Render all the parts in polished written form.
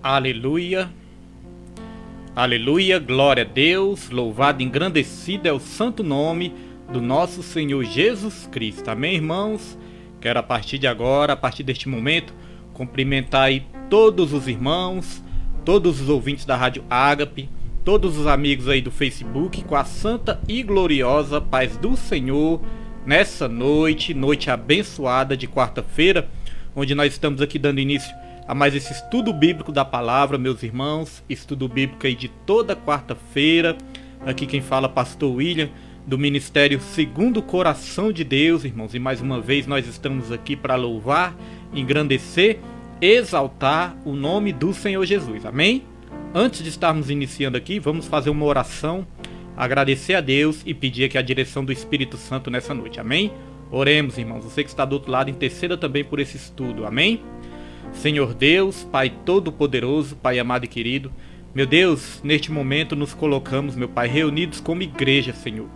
Aleluia, aleluia, glória a Deus, louvado e engrandecido é o santo nome do nosso Senhor Jesus Cristo. Amém, irmãos? Quero a partir de agora, a partir deste momento, cumprimentar aí todos os irmãos, todos os ouvintes da Rádio Ágape, todos os amigos aí do Facebook, com a santa e gloriosa paz do Senhor, nessa noite abençoada de quarta-feira, onde nós estamos aqui dando início a mais esse estudo bíblico da palavra, meus irmãos, estudo bíblico aí de toda quarta-feira. Aqui quem fala é pastor William, do Ministério Segundo o Coração de Deus, irmãos. E mais uma vez nós estamos aqui para louvar, engrandecer, exaltar o nome do Senhor Jesus, amém? Antes de estarmos iniciando aqui, vamos fazer uma oração, agradecer a Deus e pedir aqui a direção do Espírito Santo nessa noite, amém? Oremos, irmãos, você que está do outro lado, interceda também por esse estudo, amém? Senhor Deus, Pai Todo-Poderoso, Pai amado e querido, meu Deus, neste momento nos colocamos, meu Pai, reunidos como igreja, Senhor.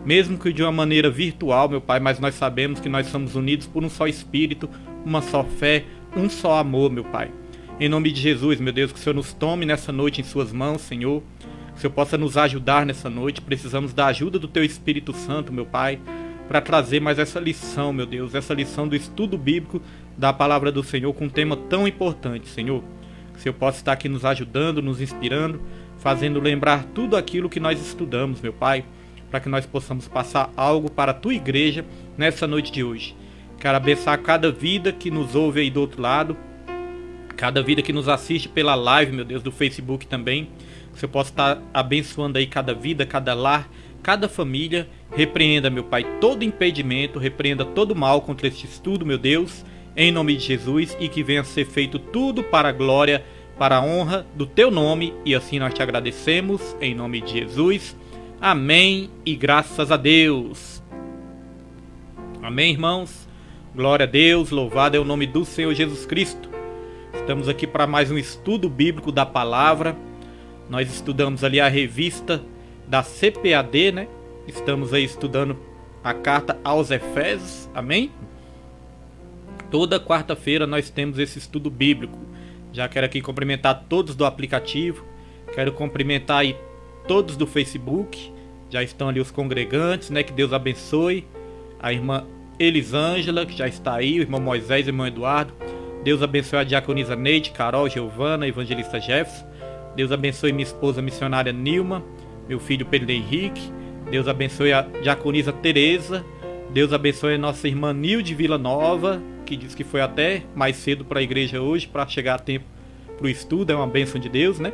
Mesmo que de uma maneira virtual, meu Pai, mas nós sabemos que nós somos unidos por um só Espírito, uma só fé, um só amor, meu Pai. Em nome de Jesus, meu Deus, que o Senhor nos tome nessa noite em suas mãos, Senhor. Que o Senhor possa nos ajudar nessa noite. Precisamos da ajuda do Teu Espírito Santo, meu Pai, para trazer mais essa lição, meu Deus, essa lição do estudo bíblico da palavra do Senhor com um tema tão importante, Senhor. Que o Senhor possa estar aqui nos ajudando, nos inspirando, fazendo lembrar tudo aquilo que nós estudamos, meu Pai, para que nós possamos passar algo para a Tua igreja nessa noite de hoje. Quero abençoar cada vida que nos ouve aí do outro lado, cada vida que nos assiste pela live, meu Deus, do Facebook também. Que o Senhor possa estar abençoando aí cada vida, cada lar, cada família. Repreenda, meu Pai, todo impedimento, repreenda todo mal contra este estudo, meu Deus, em nome de Jesus, e que venha a ser feito tudo para a glória, para a honra do Teu nome, e assim nós te agradecemos, em nome de Jesus. Amém e graças a Deus. Amém, irmãos? Glória a Deus, louvado é o nome do Senhor Jesus Cristo. Estamos aqui para mais um estudo bíblico da palavra. Nós estudamos ali a revista da CPAD, né? Estamos aí estudando a carta aos Efésios, amém? Toda quarta-feira nós temos esse estudo bíblico. Já quero aqui cumprimentar todos do aplicativo, quero cumprimentar aí todos do Facebook, já estão ali os congregantes, né? Que Deus abençoe. A irmã Elisângela, que já está aí, o irmão Moisés e o irmão Eduardo. Deus abençoe a diaconisa Neide, Carol, Giovana, evangelista Jefferson. Deus abençoe minha esposa missionária Nilma, meu filho Pedro Henrique. Deus abençoe a diaconisa Tereza. Deus abençoe a nossa irmã Nilde Vila Nova, que diz que foi até mais cedo para a igreja hoje, para chegar a tempo para o estudo. É uma bênção de Deus, né?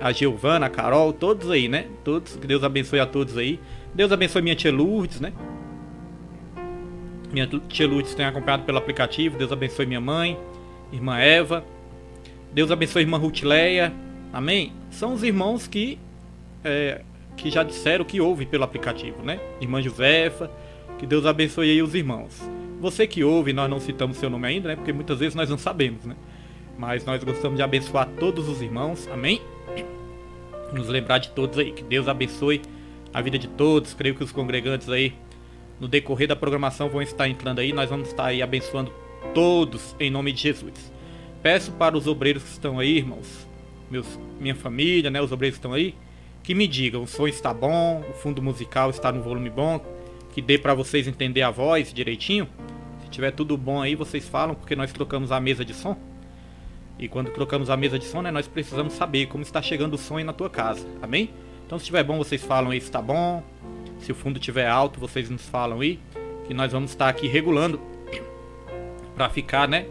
A Giovana, a Carol, todos aí, né? Todos, que Deus abençoe a todos aí. Deus abençoe minha tia Lourdes, né? Minha tia Lourdes tem acompanhado pelo aplicativo. Deus abençoe minha mãe, irmã Eva. Deus abençoe a irmã Rutileia. Amém? São os irmãos que já disseram que ouvem pelo aplicativo, né? Irmã Josefa, que Deus abençoe aí os irmãos. Você que ouve, nós não citamos seu nome ainda, né? Porque muitas vezes nós não sabemos, né? Mas nós gostamos de abençoar todos os irmãos, amém? Nos lembrar de todos aí, que Deus abençoe a vida de todos. Creio que os congregantes aí, no decorrer da programação, vão estar entrando aí. Nós vamos estar aí abençoando todos, em nome de Jesus. Peço para os obreiros que estão aí, irmãos, minha família, né? Os obreiros que estão aí, que me digam, o som está bom, o fundo musical está no volume bom, que dê para vocês entender a voz direitinho. Se tiver tudo bom aí, vocês falam, porque nós trocamos a mesa de som. E quando trocamos a mesa de som, né, nós precisamos saber como está chegando o som aí na tua casa, amém? Então se estiver bom, vocês falam aí se está bom. Se o fundo estiver alto, vocês nos falam aí, que nós vamos estar aqui regulando para ficar, né,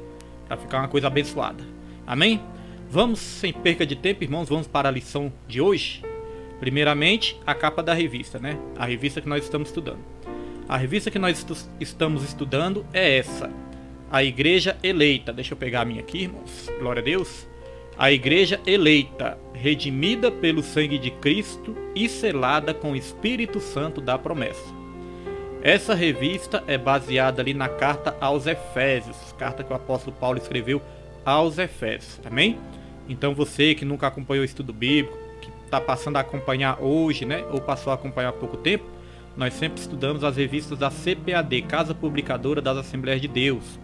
para ficar uma coisa abençoada, amém? Vamos, sem perca de tempo, irmãos, vamos para a lição de hoje. Primeiramente, a capa da revista, né? A revista que nós estamos estudando. A revista que nós estamos estudando é essa, a Igreja Eleita. Deixa eu pegar a minha aqui, irmãos. Glória a Deus. A Igreja Eleita, redimida pelo sangue de Cristo e selada com o Espírito Santo da promessa. Essa revista é baseada ali na carta aos Efésios, carta que o apóstolo Paulo escreveu aos Efésios, amém? Então você que nunca acompanhou o estudo bíblico, está passando a acompanhar hoje, né? Ou passou a acompanhar há pouco tempo, nós sempre estudamos as revistas da CPAD, Casa Publicadora das Assembleias de Deus.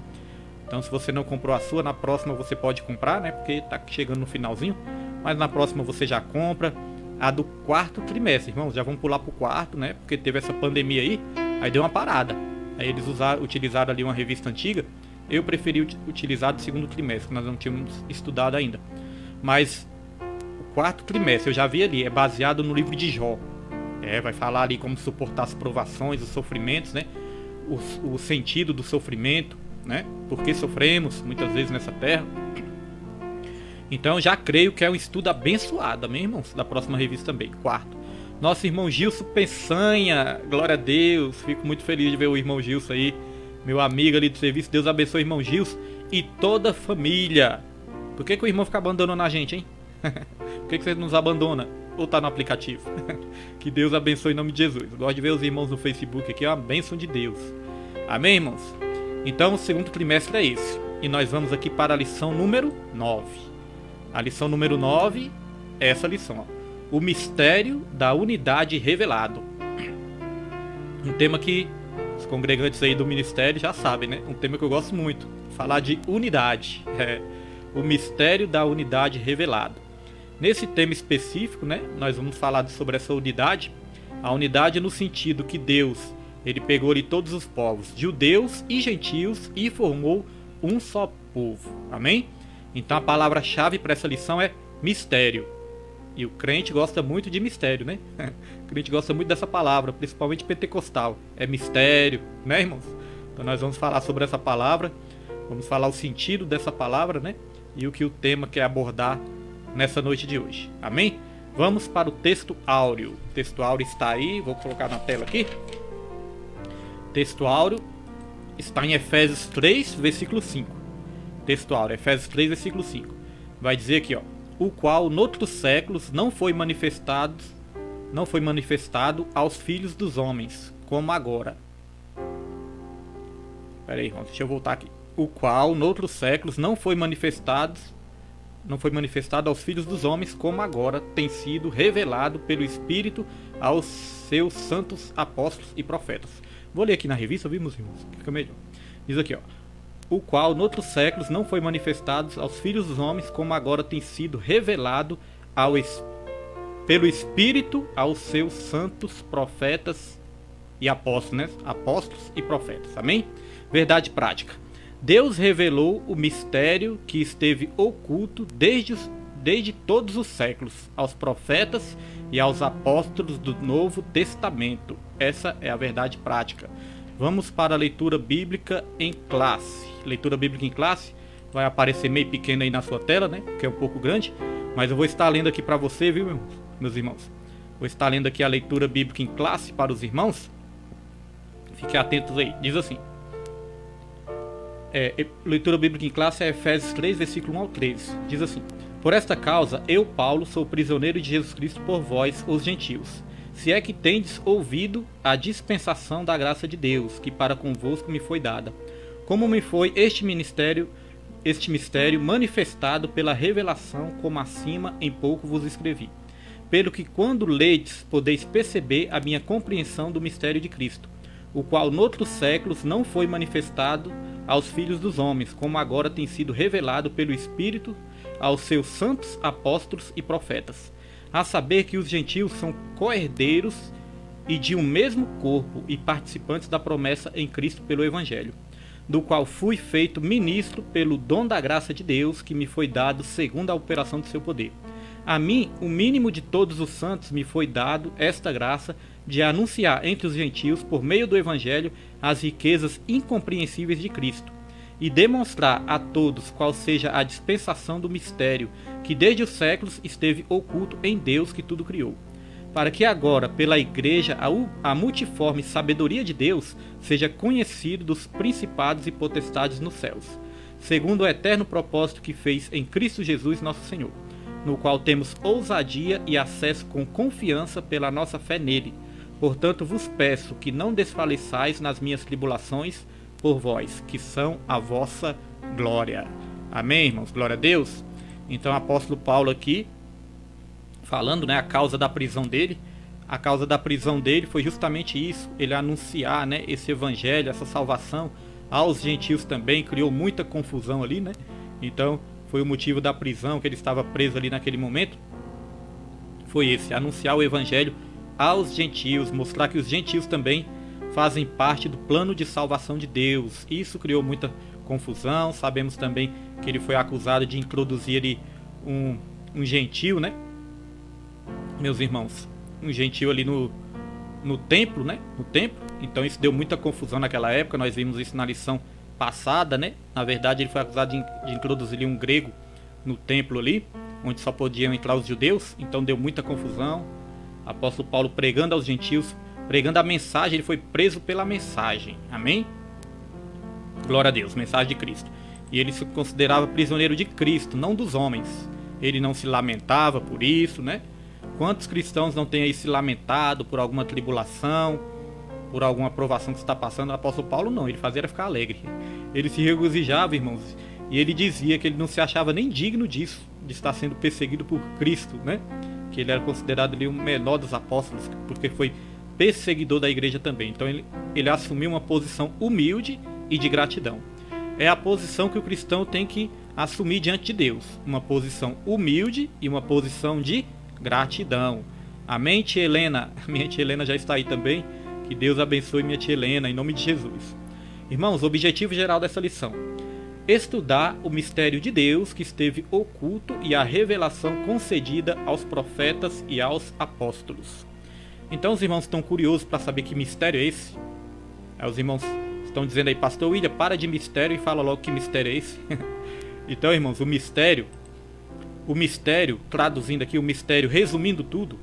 Então, se você não comprou a sua, na próxima você pode comprar, né? Porque tá chegando no finalzinho. Mas na próxima você já compra. A do quarto trimestre, irmãos. Já vamos pular pro quarto, né? Porque teve essa pandemia aí deu uma parada. Aí eles utilizaram ali uma revista antiga. Eu preferi utilizar do segundo trimestre, que nós não tínhamos estudado ainda. Mas o quarto trimestre, eu já vi ali, é baseado no livro de Jó. Vai falar ali como suportar as provações, os sofrimentos, né? O sentido do sofrimento, né? Por que sofremos muitas vezes nessa terra. Então já creio que é um estudo abençoado, amém, irmãos? Da próxima revista também, quarto. Nosso irmão Gilson Peçanha, glória a Deus. Fico muito feliz de ver o irmão Gilson aí, meu amigo ali do serviço. Deus abençoe o irmão Gilson e toda a família. Por que o irmão fica abandonando a gente, hein? Por que você nos abandona? Ou tá no aplicativo? Que Deus abençoe em nome de Jesus. Eu gosto de ver os irmãos no Facebook aqui, é uma bênção de Deus. Amém, irmãos? Então o segundo trimestre é esse. E nós vamos aqui para a lição número 9. A lição número 9 é essa lição, ó. O mistério da unidade revelado. Um tema que os congregantes aí do ministério já sabem, né? Um tema que eu gosto muito. Falar de unidade. O mistério da unidade revelado. Nesse tema específico, né? Nós vamos falar sobre essa unidade. A unidade no sentido que Deus, ele pegou ali todos os povos, judeus e gentios, e formou um só povo. Amém? Então a palavra-chave para essa lição é mistério. E o crente gosta muito de mistério, né? O crente gosta muito dessa palavra, principalmente pentecostal. É mistério, né, irmãos? Então nós vamos falar sobre essa palavra, vamos falar o sentido dessa palavra, né? E o que o tema quer abordar nessa noite de hoje. Amém? Vamos para o texto áureo. O texto áureo está aí, vou colocar na tela aqui. O texto áureo está em Efésios 3, versículo 5. Texto áureo, Efésios 3, versículo 5. Vai dizer aqui, ó. O qual, noutros séculos, não foi manifestado aos filhos dos homens, como agora. Espera aí, deixa eu voltar aqui. O qual, noutros séculos, não foi manifestado aos filhos dos homens, como agora tem sido revelado pelo Espírito aos seus santos apóstolos e profetas. Vou ler aqui na revista, viu, meus irmãos? Fica melhor. Diz aqui, ó. O qual, noutros séculos, não foi manifestado aos filhos dos homens, como agora tem sido revelado pelo Espírito aos seus santos profetas e apóstolos, né? Apóstolos e profetas. Amém? Verdade prática. Deus revelou o mistério que esteve oculto desde todos os séculos aos profetas e aos apóstolos do Novo Testamento. Essa é a verdade prática. Vamos para a leitura bíblica em classe. Leitura bíblica em classe vai aparecer meio pequena aí na sua tela, né? Porque é um pouco grande. Mas eu vou estar lendo aqui para você, viu, meus irmãos? Vou estar lendo aqui a leitura bíblica em classe para os irmãos. Fiquem atentos aí. Diz assim. Leitura bíblica em classe é Efésios 3, versículo 1 ao 13. Diz assim. Por esta causa, eu, Paulo, sou prisioneiro de Jesus Cristo por vós, os gentios. Se é que tendes ouvido a dispensação da graça de Deus, que para convosco me foi dada. Como me foi este mistério manifestado pela revelação, como acima em pouco vos escrevi. Pelo que quando ledes, podeis perceber a minha compreensão do mistério de Cristo, o qual noutros séculos não foi manifestado aos filhos dos homens, como agora tem sido revelado pelo Espírito aos seus santos apóstolos e profetas. A saber que os gentios são co-herdeiros e de um mesmo corpo e participantes da promessa em Cristo pelo Evangelho, do qual fui feito ministro pelo dom da graça de Deus que me foi dado segundo a operação do seu poder. A mim, o mínimo de todos os santos, me foi dado esta graça de anunciar entre os gentios, por meio do Evangelho, as riquezas incompreensíveis de Cristo, e demonstrar a todos qual seja a dispensação do mistério, que desde os séculos esteve oculto em Deus que tudo criou, para que agora, pela Igreja, a multiforme sabedoria de Deus seja conhecido dos principados e potestades nos céus, segundo o eterno propósito que fez em Cristo Jesus nosso Senhor, no qual temos ousadia e acesso com confiança pela nossa fé nele. Portanto vos peço que não desfaleçais nas minhas tribulações por vós, que são a vossa glória. Amém, irmãos? Glória a Deus. Então o apóstolo Paulo aqui, falando, né, a causa da prisão dele. A causa da prisão dele foi justamente isso, ele anunciar, né, esse evangelho, essa salvação aos gentios também, criou muita confusão ali, né? Então foi o motivo da prisão, que ele estava preso ali naquele momento. Foi esse, anunciar o evangelho aos gentios, mostrar que os gentios também fazem parte do plano de salvação de Deus. Isso criou muita confusão. Sabemos também que ele foi acusado de introduzir ali um gentio, né? Meus irmãos, um gentio ali no templo, né? No templo. Então isso deu muita confusão naquela época. Nós vimos isso na lição passada, né? Na verdade ele foi acusado de introduzir ali um grego no templo ali, onde só podiam entrar os judeus. Então deu muita confusão. Apóstolo Paulo pregando aos gentios, pregando a mensagem, ele foi preso pela mensagem. Amém? Glória a Deus, mensagem de Cristo. E ele se considerava prisioneiro de Cristo, não dos homens. Ele não se lamentava por isso, né? Quantos cristãos não têm aí se lamentado por alguma tribulação, por alguma provação que está passando? O apóstolo Paulo não, ele fazia era ficar alegre. Ele se regozijava, irmãos, e ele dizia que ele não se achava nem digno disso, de estar sendo perseguido por Cristo, né? Que ele era considerado ali o menor dos apóstolos, porque foi perseguidor da igreja também. Então ele assumiu uma posição humilde e de gratidão. É a posição que o cristão tem que assumir diante de Deus, uma posição humilde e uma posição de gratidão. Amém, tia Helena? Minha tia Helena já está aí também. Que Deus abençoe minha tia Helena, em nome de Jesus. Irmãos, o objetivo geral dessa lição: estudar o mistério de Deus que esteve oculto e a revelação concedida aos profetas e aos apóstolos. Então os irmãos estão curiosos para saber que mistério é esse? Os irmãos estão dizendo aí, pastor William, para de mistério e fala logo que mistério é esse. Então, irmãos, o mistério, traduzindo aqui o mistério, resumindo tudo,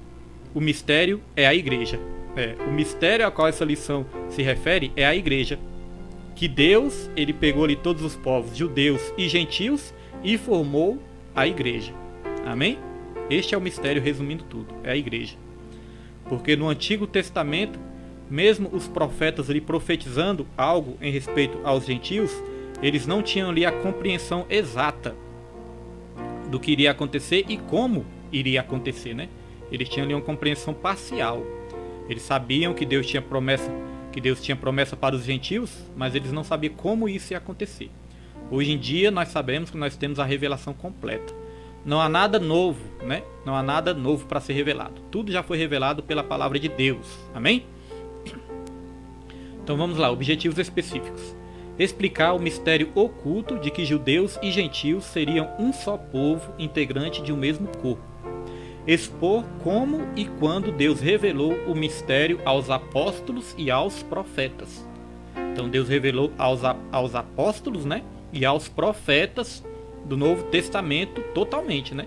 o mistério é a igreja. O mistério a qual essa lição se refere é a igreja. Que Deus, ele pegou ali todos os povos, judeus e gentios, e formou a igreja. Amém? Este é o mistério, resumindo tudo, é a igreja. Porque no Antigo Testamento, mesmo os profetas ali profetizando algo em respeito aos gentios, eles não tinham ali a compreensão exata do que iria acontecer e como iria acontecer, né? Eles tinham ali uma compreensão parcial. Eles sabiam que Deus tinha promessa para os gentios, mas eles não sabiam como isso ia acontecer. Hoje em dia nós sabemos que nós temos a revelação completa. Não há nada novo, né? Não há nada novo para ser revelado. Tudo já foi revelado pela palavra de Deus. Amém? Então vamos lá, objetivos específicos. Explicar o mistério oculto de que judeus e gentios seriam um só povo integrante de um mesmo corpo. Expor como e quando Deus revelou o mistério aos apóstolos e aos profetas. Então Deus revelou aos apóstolos, né? E aos profetas do Novo Testamento totalmente, né?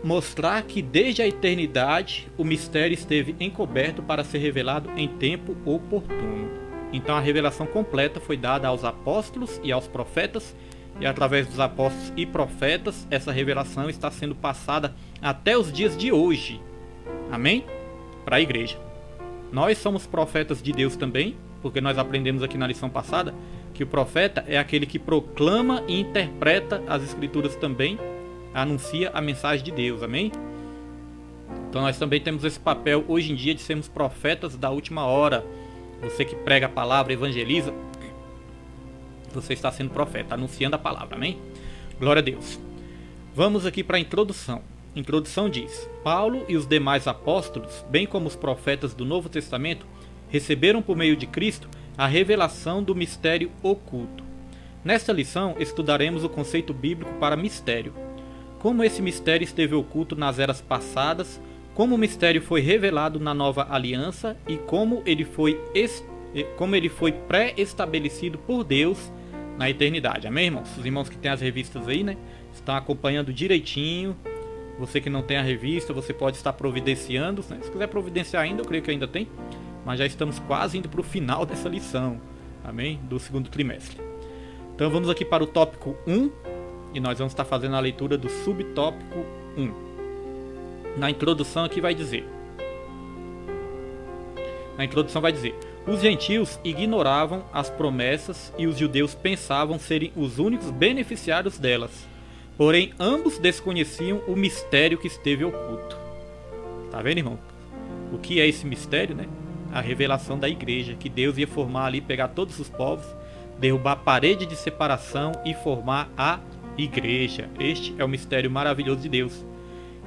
Mostrar que desde a eternidade o mistério esteve encoberto para ser revelado em tempo oportuno. Então a revelação completa foi dada aos apóstolos e aos profetas, e através dos apóstolos e profetas essa revelação está sendo passada até os dias de hoje. Amém? Para a igreja. Nós somos profetas de Deus também, porque nós aprendemos aqui na lição passada que o profeta é aquele que proclama e interpreta as escrituras também, anuncia a mensagem de Deus. Amém? Então nós também temos esse papel hoje em dia de sermos profetas da última hora. Você que prega a palavra, evangeliza, você está sendo profeta, anunciando a palavra, amém? Glória a Deus. Vamos aqui para a introdução. A introdução diz: Paulo e os demais apóstolos, bem como os profetas do Novo Testamento, receberam por meio de Cristo a revelação do mistério oculto. Nesta lição, estudaremos o conceito bíblico para mistério. Como esse mistério esteve oculto nas eras passadas, como o mistério foi revelado na nova aliança e como ele foi pré-estabelecido por Deus na eternidade. Amém, irmãos? Os irmãos que têm as revistas aí, né, estão acompanhando direitinho. Você que não tem a revista, você pode estar providenciando, né? Se quiser providenciar ainda, eu creio que ainda tem, mas já estamos quase indo para o final dessa lição, amém? Do segundo trimestre. Então vamos aqui para o tópico 1 e nós vamos estar fazendo a leitura do subtópico 1. Na introdução aqui vai dizer: os gentios ignoravam as promessas e os judeus pensavam serem os únicos beneficiários delas. Porém, ambos desconheciam o mistério que esteve oculto. Tá vendo, irmão? O que é esse mistério, né? a revelação da igreja, que Deus ia formar ali, pegar todos os povos, derrubar a parede de separação e formar a igreja. Este é o mistério maravilhoso de Deus.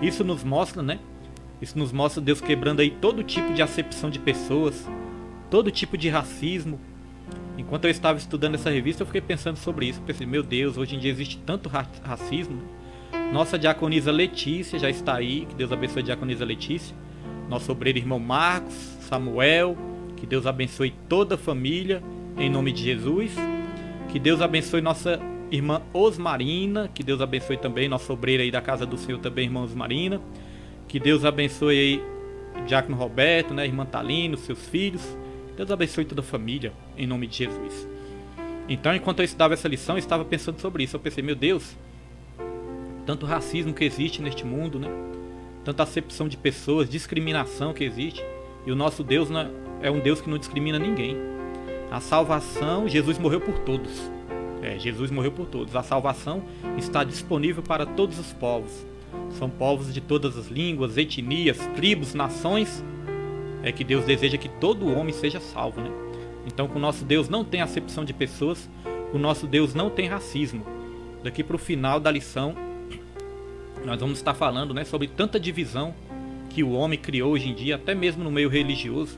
Isso nos mostra, né? Isso nos mostra Deus quebrando aí todo tipo de acepção de pessoas, todo tipo de racismo. Enquanto eu estava estudando essa revista, eu fiquei pensando sobre isso. Eu pensei, meu Deus, hoje em dia existe tanto racismo. Nossa diaconisa Letícia já está aí, que Deus abençoe a diaconisa Letícia. Nosso obreiro irmão Marcos, Samuel, que Deus abençoe toda a família, em nome de Jesus. Que Deus abençoe nossa irmã Osmarina, que Deus abençoe também, nossa obreira aí da casa do Senhor também, irmã Osmarina. Que Deus abençoe aí o diácono Roberto, né, irmã Talino, seus filhos. Deus abençoe toda a família, em nome de Jesus. Então, enquanto eu estudava essa lição, eu estava pensando sobre isso. Eu pensei, meu Deus, tanto racismo que existe neste mundo, né? Tanta acepção de pessoas, discriminação que existe. E o nosso Deus é um Deus que não discrimina ninguém. A salvação, Jesus morreu por todos. Jesus morreu por todos. A salvação está disponível para todos os povos. São povos de todas as línguas, etnias, tribos, nações. É que Deus deseja que todo homem seja salvo, né? Então, com o nosso Deus não tem acepção de pessoas, o nosso Deus não tem racismo. Daqui para o final da lição, nós vamos estar falando, né, sobre tanta divisão que o homem criou hoje em dia, até mesmo no meio religioso.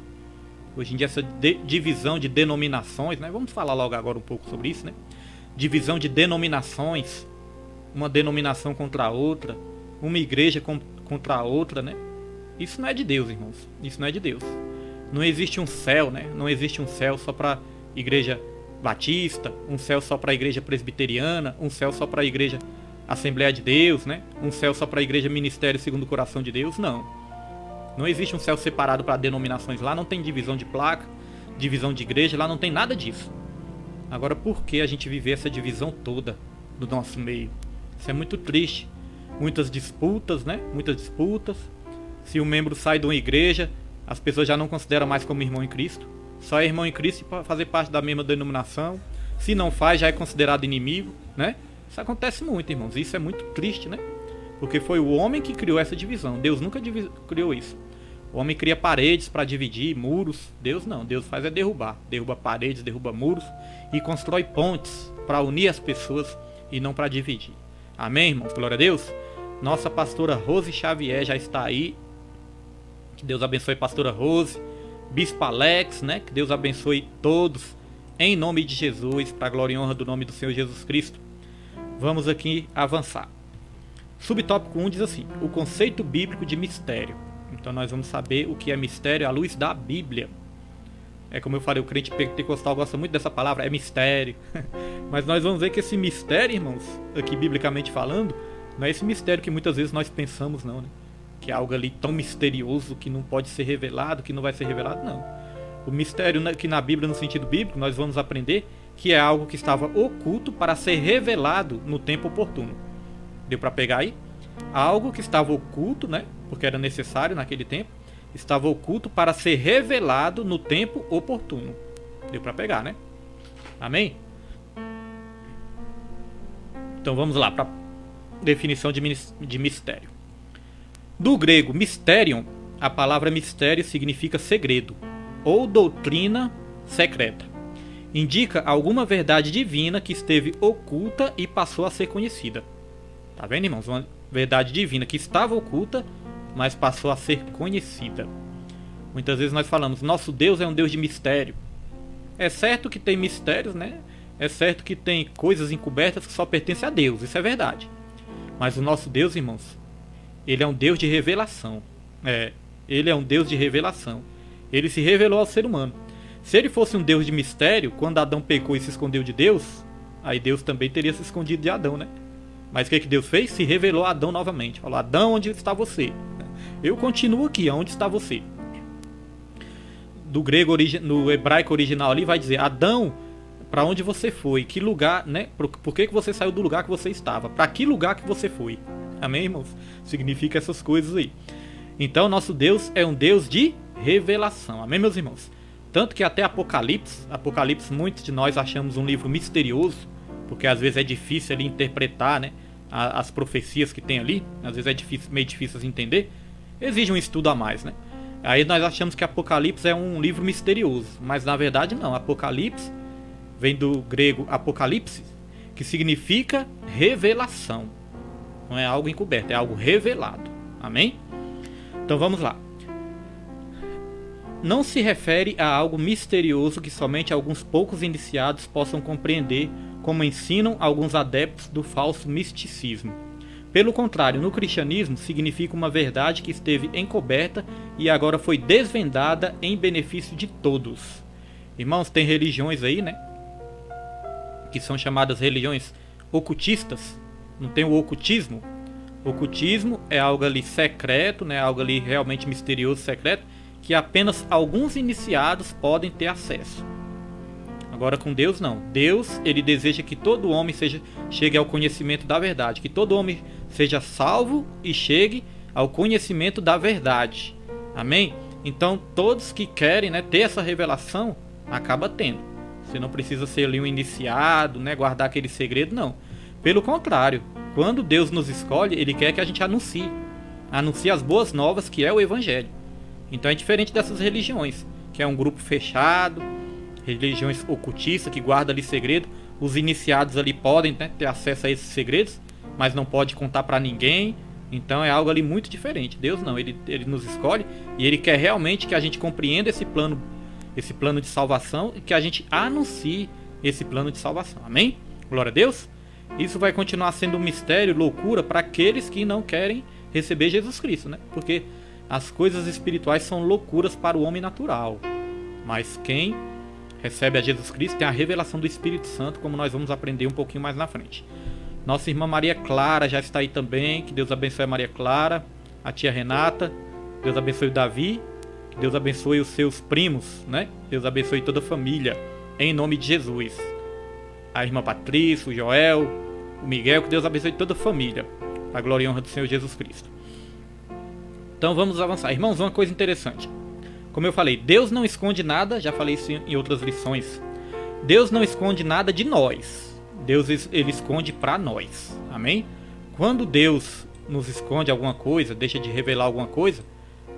Hoje em dia essa divisão de denominações, né? Vamos falar logo agora um pouco sobre isso, né? Divisão de denominações, uma denominação contra a outra, uma igreja contra a outra, né? Isso não é de Deus, irmãos. Isso não é de Deus. Não existe um céu, né? Não existe um céu só para igreja batista, um céu só para a igreja presbiteriana, um céu só para a igreja Assembleia de Deus, né? Um céu só para a igreja Ministério Segundo o Coração de Deus. Não. Não existe um céu separado para denominações. Lá não tem divisão de placa, divisão de igreja, lá não tem nada disso. Agora, por que a gente viver essa divisão toda do nosso meio? Isso é muito triste. Muitas disputas, né? Muitas disputas. Se um membro sai de uma igreja, as pessoas já não consideram mais como irmão em Cristo. Só é irmão em Cristo para fazer parte da mesma denominação. Se não faz, já é considerado inimigo, né? Isso acontece muito, irmãos. Isso é muito triste, né? Porque foi o homem que criou essa divisão. Deus nunca criou isso. O homem cria paredes para dividir, muros. Deus não. Deus faz é derrubar. Derruba paredes, derruba muros e constrói pontes para unir as pessoas e não para dividir. Amém, irmãos? Glória a Deus. Nossa pastora Rose Xavier já está aí. Que Deus abençoe a pastora Rose. Bispo Alex, né? Que Deus abençoe todos. Em nome de Jesus, para a glória e honra do nome do Senhor Jesus Cristo. Vamos aqui avançar. Subtópico 1 diz assim: o conceito bíblico de mistério. Então nós vamos saber o que é mistério à luz da Bíblia. É como eu falei, o crente pentecostal gosta muito dessa palavra, é mistério. Mas nós vamos ver que esse mistério, irmãos, aqui biblicamente falando, não é esse mistério que muitas vezes nós pensamos, não, né? Que é algo ali tão misterioso que não pode ser revelado, que não vai ser revelado, não. O mistério aqui na Bíblia, no sentido bíblico, nós vamos aprender que é algo que estava oculto para ser revelado no tempo oportuno. Deu para pegar aí? Algo que estava oculto, né? Porque era necessário naquele tempo, estava oculto para ser revelado no tempo oportuno. Deu para pegar, né? Amém? Então vamos lá para a definição de mistério. Do grego mysterion, a palavra mistério significa segredo ou doutrina secreta. Indica alguma verdade divina que esteve oculta e passou a ser conhecida. Tá vendo, irmãos? Uma verdade divina que estava oculta, mas passou a ser conhecida. Muitas vezes nós falamos, nosso Deus é um Deus de mistério. É certo que tem mistérios, né? É certo que tem coisas encobertas que só pertencem a Deus, isso é verdade. Mas o nosso Deus, irmãos, ele é um Deus de revelação. Ele é um Deus de revelação. Ele se revelou ao ser humano. Se ele fosse um Deus de mistério, quando Adão pecou e se escondeu de Deus, aí Deus também teria se escondido de Adão, né? Mas o que Deus fez? Se revelou a Adão novamente. Falou, Adão, onde está você? Eu continuo aqui, onde está você? Do grego, no hebraico original ali vai dizer, Adão, para onde você foi? Que lugar, né? Por que você saiu do lugar que você estava? Para que lugar que você foi? Amém, irmãos? Significa essas coisas aí. Então, nosso Deus é um Deus de revelação. Amém, meus irmãos? Tanto que até Apocalipse, muitos de nós achamos um livro misterioso, porque às vezes é difícil ali interpretar, né, as profecias que tem ali, às vezes é meio difícil de entender, exige um estudo a mais, né? Aí nós achamos que Apocalipse é um livro misterioso, mas na verdade não. Apocalipse vem do grego apocalipse, que significa revelação. Não é algo encoberto, é algo revelado. Amém? Então vamos lá. Não se refere a algo misterioso que somente alguns poucos iniciados possam compreender, como ensinam alguns adeptos do falso misticismo. Pelo contrário, no cristianismo significa uma verdade que esteve encoberta e agora foi desvendada em benefício de todos. Irmãos, tem religiões aí, né? Que são chamadas religiões ocultistas. Não tem o ocultismo? O ocultismo é algo ali secreto, né? Algo ali realmente misterioso, secreto, que apenas alguns iniciados podem ter acesso. Agora com Deus não. Deus, ele deseja que todo homem chegue ao conhecimento da verdade, que todo homem seja salvo e chegue ao conhecimento da verdade. Amém? Então todos que querem, né, ter essa revelação, acaba tendo. Você não precisa ser ali um iniciado, né, guardar aquele segredo, não. Pelo contrário, quando Deus nos escolhe, ele quer que a gente anuncie as boas novas, que é o Evangelho. Então é diferente dessas religiões, que é um grupo fechado, religiões ocultistas que guardam ali segredo. Os iniciados ali podem, né, ter acesso a esses segredos, mas não pode contar para ninguém. Então é algo ali muito diferente. Deus não, ele nos escolhe e ele quer realmente que a gente compreenda esse plano de salvação e que a gente anuncie esse plano de salvação. Amém? Glória a Deus. Isso vai continuar sendo um mistério, loucura para aqueles que não querem receber Jesus Cristo, né? Porque as coisas espirituais são loucuras para o homem natural. Mas quem recebe a Jesus Cristo tem a revelação do Espírito Santo, como nós vamos aprender um pouquinho mais na frente. Nossa irmã Maria Clara já está aí também. Que Deus abençoe a Maria Clara, a tia Renata. Deus abençoe o Davi. Que Deus abençoe os seus primos, né? Deus abençoe toda a família, em nome de Jesus. A irmã Patrícia, o Joel, o Miguel, que Deus abençoe toda a família, para a glória e honra do Senhor Jesus Cristo. Então vamos avançar. Irmãos, uma coisa interessante. Como eu falei, Deus não esconde nada, já falei isso em outras lições. Deus não esconde nada de nós. Deus, ele esconde para nós. Amém? Quando Deus nos esconde alguma coisa, deixa de revelar alguma coisa,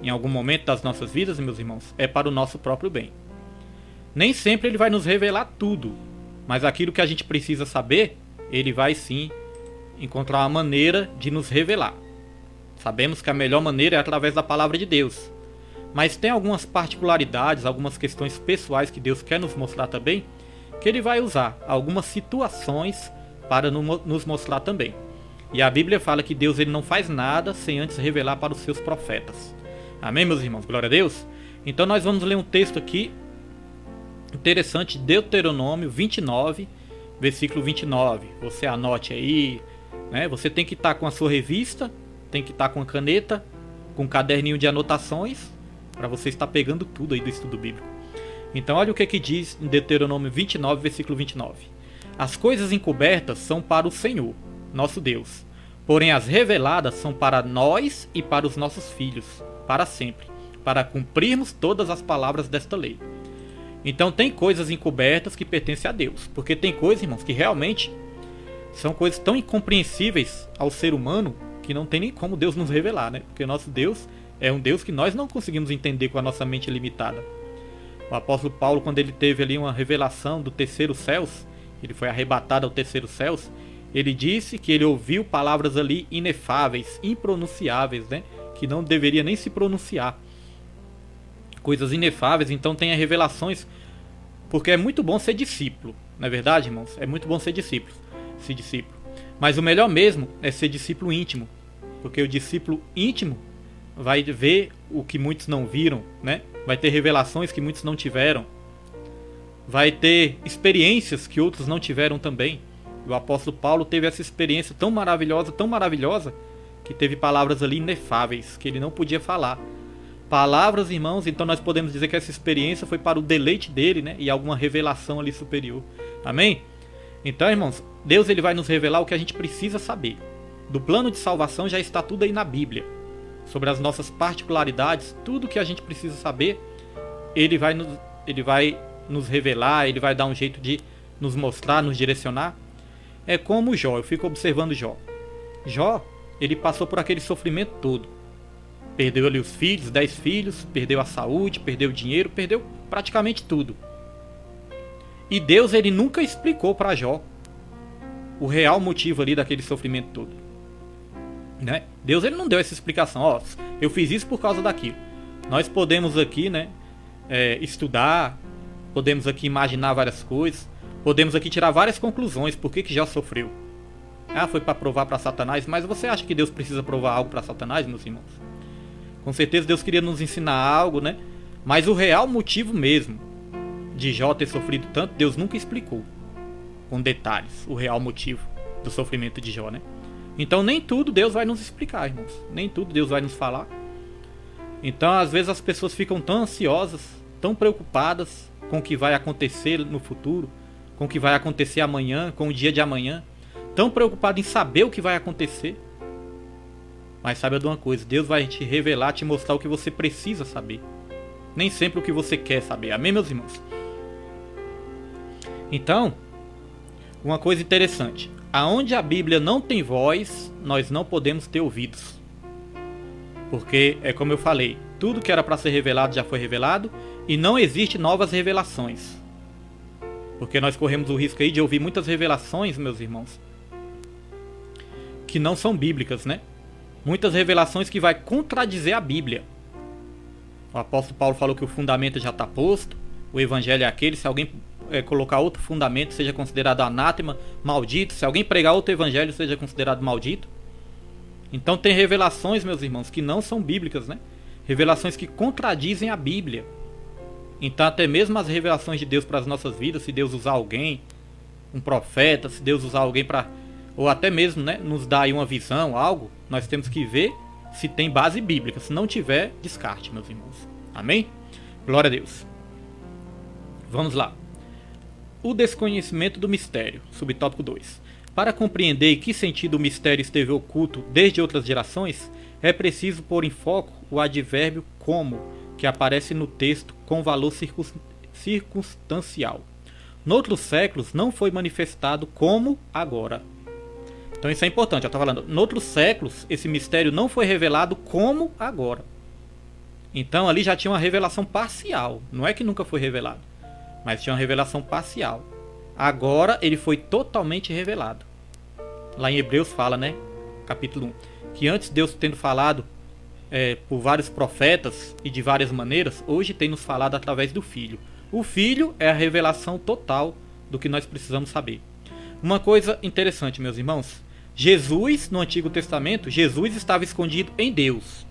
em algum momento das nossas vidas, meus irmãos, é para o nosso próprio bem. Nem sempre ele vai nos revelar tudo, mas aquilo que a gente precisa saber, ele vai sim encontrar uma maneira de nos revelar. Sabemos que a melhor maneira é através da palavra de Deus. Mas tem algumas particularidades, algumas questões pessoais que Deus quer nos mostrar também, que ele vai usar algumas situações para nos mostrar também. E a Bíblia fala que Deus, ele não faz nada sem antes revelar para os seus profetas. Amém, meus irmãos? Glória a Deus. Então nós vamos ler um texto aqui interessante, Deuteronômio 29, versículo 29. Você anote aí, né? Você tem que estar com a sua revista, tem que estar com a caneta, com um caderninho de anotações, para você estar pegando tudo aí do estudo bíblico. Então olha o que diz em Deuteronômio 29, versículo 29. As coisas encobertas são para o Senhor, nosso Deus. Porém as reveladas são para nós e para os nossos filhos, para sempre, para cumprirmos todas as palavras desta lei. Então tem coisas encobertas que pertencem a Deus. Porque tem coisas, irmãos, que realmente são coisas tão incompreensíveis ao ser humano que não tem nem como Deus nos revelar, né? Porque nosso Deus é um Deus que nós não conseguimos entender com a nossa mente limitada. O apóstolo Paulo, quando ele teve ali uma revelação do terceiro céus, ele foi arrebatado ao terceiro céus, ele disse que ele ouviu palavras ali inefáveis, impronunciáveis, né? Que não deveria nem se pronunciar. Coisas inefáveis. Então tem as revelações, porque é muito bom ser discípulo, não é verdade, irmãos? É muito bom ser discípulo. Mas o melhor mesmo é ser discípulo íntimo, porque o discípulo íntimo vai ver o que muitos não viram, né? Vai ter revelações que muitos não tiveram, vai ter experiências que outros não tiveram também. O apóstolo Paulo teve essa experiência tão maravilhosa, que teve palavras ali inefáveis, que ele não podia falar. Palavras, irmãos, então nós podemos dizer que essa experiência foi para o deleite dele, né? E alguma revelação ali superior. Amém? Então, irmãos, Deus, ele vai nos revelar o que a gente precisa saber. Do plano de salvação já está tudo aí na Bíblia. Sobre as nossas particularidades, tudo que a gente precisa saber, ele vai nos revelar, ele vai dar um jeito de nos mostrar, nos direcionar. É como Jó, eu fico observando Jó. Jó, ele passou por aquele sofrimento todo. Perdeu ali os filhos, 10 filhos, perdeu a saúde, perdeu o dinheiro, perdeu praticamente tudo. E Deus, ele nunca explicou para Jó o real motivo ali daquele sofrimento todo, né? Deus, ele não deu essa explicação, ó, eu fiz isso por causa daquilo. Nós podemos aqui, né, estudar, podemos aqui imaginar várias coisas, podemos aqui tirar várias conclusões por que Jó sofreu. Ah, foi para provar para Satanás, mas você acha que Deus precisa provar algo para Satanás, meus irmãos? Com certeza Deus queria nos ensinar algo, né? Mas o real motivo mesmo de Jó ter sofrido tanto, Deus nunca explicou com detalhes o real motivo do sofrimento de Jó, né? Então nem tudo Deus vai nos explicar, irmãos. Nem tudo Deus vai nos falar. Então às vezes as pessoas ficam tão ansiosas, tão preocupadas com o que vai acontecer no futuro, com o que vai acontecer amanhã, com o dia de amanhã, tão preocupadas em saber o que vai acontecer. Mas saiba de uma coisa, Deus vai te revelar, te mostrar o que você precisa saber. Nem sempre o que você quer saber. Amém, meus irmãos? Então, uma coisa interessante. Aonde a Bíblia não tem voz, nós não podemos ter ouvidos. Porque, é como eu falei, tudo que era para ser revelado já foi revelado e não existe novas revelações. Porque nós corremos o risco aí de ouvir muitas revelações, meus irmãos, que não são bíblicas, né? Muitas revelações que vai contradizer a Bíblia. O apóstolo Paulo falou que o fundamento já está posto, o evangelho é aquele, se alguém colocar outro fundamento, seja considerado anátema, maldito, se alguém pregar outro evangelho, seja considerado maldito. Então tem revelações, meus irmãos, que não são bíblicas, né? Revelações que contradizem a Bíblia. Então até mesmo as revelações de Deus para as nossas vidas, se Deus usar alguém, um profeta, se Deus usar alguém para, ou até mesmo, né, nos dar aí uma visão, algo, nós temos que ver se tem base bíblica. Se não tiver, descarte, meus irmãos. Amém? Glória a Deus. Vamos lá. O desconhecimento do mistério, subtópico 2. Para compreender em que sentido o mistério esteve oculto desde outras gerações, é preciso pôr em foco o advérbio como, que aparece no texto com valor circunstancial. Noutros séculos não foi manifestado como agora. Então isso é importante, eu estou falando, noutros séculos esse mistério não foi revelado como agora. Então ali já tinha uma revelação parcial, não é que nunca foi revelado, mas tinha uma revelação parcial. Agora ele foi totalmente revelado. Lá em Hebreus fala, né, capítulo 1, que antes Deus tendo falado por vários profetas e de várias maneiras, hoje tem nos falado através do Filho. O Filho é a revelação total do que nós precisamos saber. Uma coisa interessante, meus irmãos, Jesus, no Antigo Testamento, Jesus estava escondido em Deus.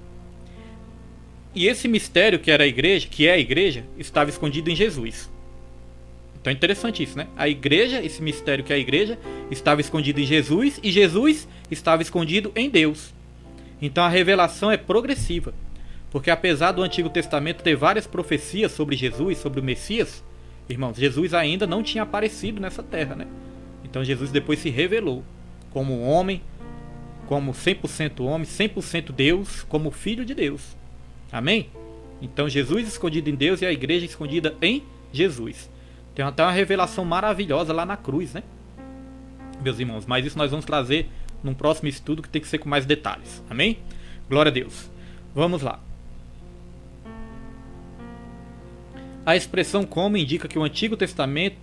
E esse mistério que é a igreja, estava escondido em Jesus. Então é interessante isso, né? A igreja, esse mistério que é a igreja, estava escondido em Jesus e Jesus estava escondido em Deus. Então a revelação é progressiva. Porque apesar do Antigo Testamento ter várias profecias sobre Jesus, sobre o Messias, irmãos, Jesus ainda não tinha aparecido nessa terra, né? Então Jesus depois se revelou como homem, como 100% homem, 100% Deus, como Filho de Deus. Amém? Então Jesus escondido em Deus e a igreja escondida em Jesus. Tem até uma revelação maravilhosa lá na cruz, né? Meus irmãos, mas isso nós vamos trazer num próximo estudo que tem que ser com mais detalhes. Amém? Glória a Deus. Vamos lá. A expressão como indica que no Antigo Testamento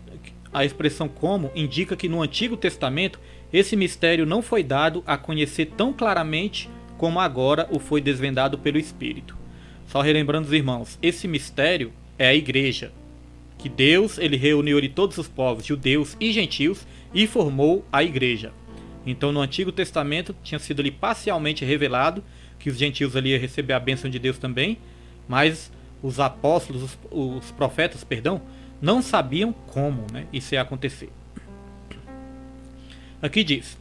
esse mistério não foi dado a conhecer tão claramente como agora o foi desvendado pelo Espírito. Só relembrando os irmãos, esse mistério é a igreja, que Deus ele reuniu ali todos os povos, judeus e gentios, e formou a igreja. Então no Antigo Testamento tinha sido ali parcialmente revelado que os gentios ali iam receber a bênção de Deus também, mas os apóstolos, os profetas, não sabiam como, né, isso ia acontecer. Aqui diz,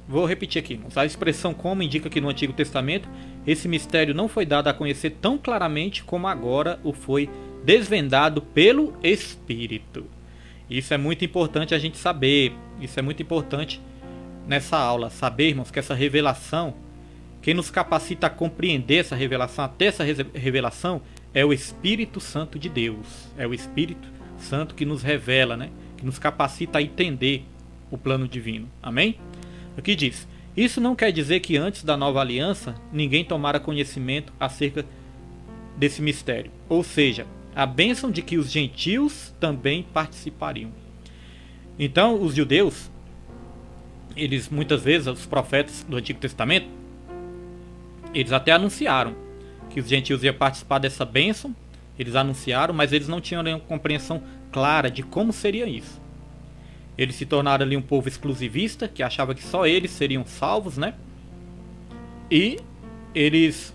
vou repetir aqui, irmãos, a expressão como indica que no Antigo Testamento esse mistério não foi dado a conhecer tão claramente como agora o foi desvendado pelo Espírito. Isso é muito importante a gente saber, isso é muito importante nessa aula, saber, irmãos, que essa revelação, quem nos capacita a compreender essa revelação, até essa revelação, é o Espírito Santo de Deus. É o Espírito Santo que nos revela, né? Que nos capacita a entender o plano divino. Amém? Aqui diz, Isso não quer dizer que antes da nova aliança ninguém tomara conhecimento acerca desse mistério. Ou seja, a bênção de que os gentios também participariam. Então, os judeus, eles muitas vezes, os profetas do Antigo Testamento, eles até anunciaram que os gentios iam participar dessa bênção. Eles anunciaram, mas eles não tinham nenhuma compreensão clara de como seria isso. Eles se tornaram ali um povo exclusivista, que achava que só eles seriam salvos, né? E eles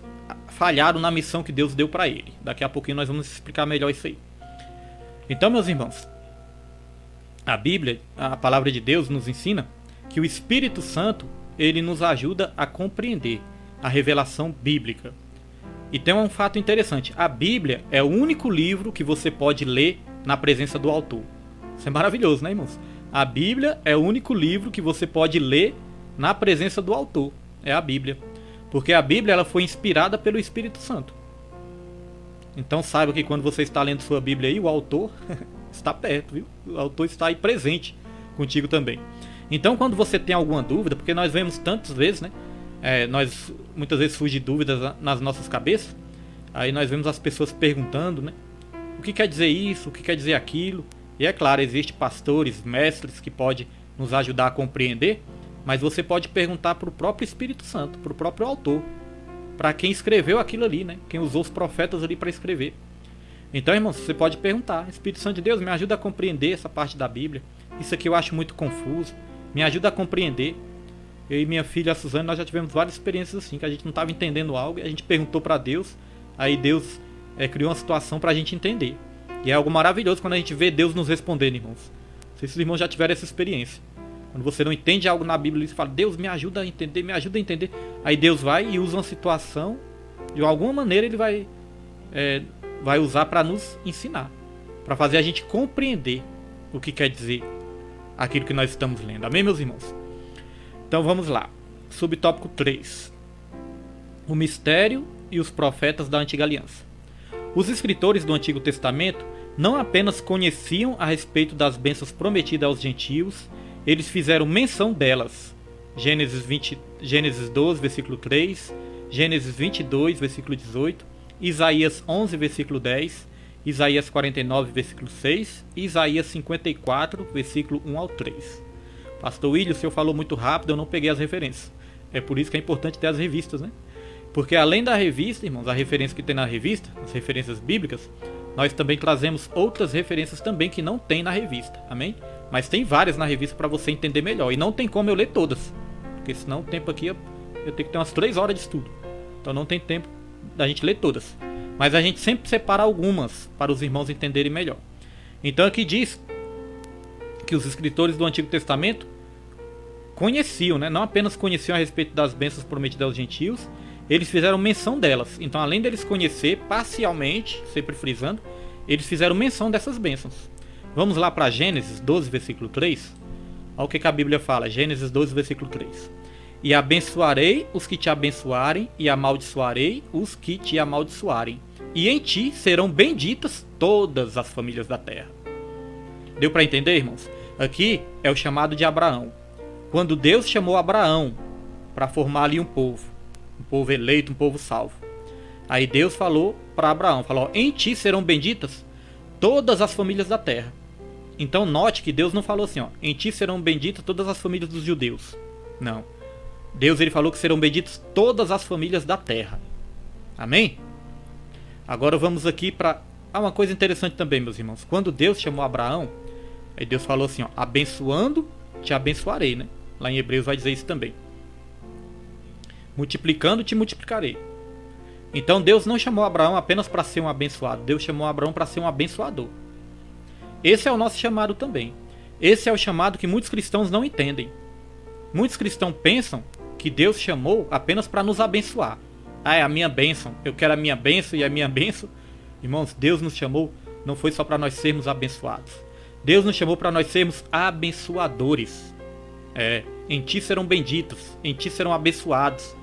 falharam na missão que Deus deu para ele. Daqui a pouquinho nós vamos explicar melhor isso aí. Então, meus irmãos, a Bíblia, a palavra de Deus nos ensina que o Espírito Santo, ele nos ajuda a compreender a revelação bíblica. E tem um fato interessante, a Bíblia é o único livro que você pode ler na presença do autor. Isso é maravilhoso, né, irmãos? A Bíblia é o único livro que você pode ler na presença do autor. É a Bíblia. Porque a Bíblia ela foi inspirada pelo Espírito Santo. Então saiba que quando você está lendo sua Bíblia aí, o autor está perto, viu? O autor está aí presente contigo também. Então quando você tem alguma dúvida, porque nós vemos tantas vezes, né? Nós muitas vezes surgem dúvidas nas nossas cabeças. Aí nós vemos as pessoas perguntando, né? O que quer dizer isso? O que quer dizer aquilo? E é claro, existem pastores, mestres que podem nos ajudar a compreender, mas você pode perguntar para o próprio Espírito Santo, para o próprio autor, para quem escreveu aquilo ali, né? Quem usou os profetas ali para escrever. Então, irmãos, você pode perguntar: Espírito Santo de Deus, me ajuda a compreender essa parte da Bíblia. Isso aqui eu acho muito confuso. Me ajuda a compreender. Eu e minha filha, a Suzane, nós já tivemos várias experiências assim, que a gente não estava entendendo algo e a gente perguntou para Deus. Aí Deus criou uma situação para a gente entender. E é algo maravilhoso quando a gente vê Deus nos respondendo, irmãos. Não sei se os irmãos já tiveram essa experiência. Quando você não entende algo na Bíblia, você fala: Deus, me ajuda a entender, me ajuda a entender. Aí Deus vai e usa uma situação, de alguma maneira ele vai usar para nos ensinar, para fazer a gente compreender o que quer dizer aquilo que nós estamos lendo. Amém, meus irmãos? Então vamos lá. Subtópico 3. O mistério e os profetas da Antiga Aliança. Os escritores do Antigo Testamento não apenas conheciam a respeito das bênçãos prometidas aos gentios, eles fizeram menção delas. Gênesis 12, versículo 3, Gênesis 22, versículo 18, Isaías 11, versículo 10, Isaías 49, versículo 6 e Isaías 54, versículo 1 ao 3. Pastor William, o senhor falou muito rápido, eu não peguei as referências. É por isso que é importante ter as revistas, né? Porque além da revista, irmãos, a referência que tem na revista, as referências bíblicas, nós também trazemos outras referências também que não tem na revista, amém? Mas tem várias na revista para você entender melhor. E não tem como eu ler todas, porque senão o tempo aqui eu tenho que ter umas 3 horas de estudo. Então não tem tempo da gente ler todas. Mas a gente sempre separa algumas para os irmãos entenderem melhor. Então aqui diz que os escritores do Antigo Testamento conheciam, né? Não apenas conheciam a respeito das bênçãos prometidas aos gentios, eles fizeram menção delas. Então, além deles conhecer parcialmente, sempre frisando, eles fizeram menção dessas bênçãos. Vamos lá para Gênesis 12, versículo 3. Olha o que a Bíblia fala, Gênesis 12, versículo 3. E abençoarei os que te abençoarem, e amaldiçoarei os que te amaldiçoarem. E em ti serão benditas todas as famílias da terra. Deu para entender, irmãos? Aqui é o chamado de Abraão. Quando Deus chamou Abraão para formar ali um povo eleito, um povo salvo. Aí Deus falou para Abraão, falou: em ti serão benditas todas as famílias da terra. Então note que Deus não falou assim, em ti serão benditas todas as famílias dos judeus. Não. Deus ele falou que serão benditas todas as famílias da terra. Amém? Agora vamos aqui para uma coisa interessante também, meus irmãos. Quando Deus chamou Abraão, aí Deus falou assim, abençoando, te abençoarei, né? Lá em Hebreus vai dizer isso também. Multiplicando, te multiplicarei. Então Deus não chamou Abraão apenas para ser um abençoado. Deus chamou Abraão para ser um abençoador. Esse é o nosso chamado também. Esse é o chamado que muitos cristãos não entendem. Muitos cristãos pensam que Deus chamou apenas para nos abençoar. É a minha bênção. Eu quero a minha bênção e a minha bênção. Irmãos, Deus nos chamou, não foi só para nós sermos abençoados. Deus nos chamou para nós sermos abençoadores. Em ti serão benditos, em ti serão abençoados.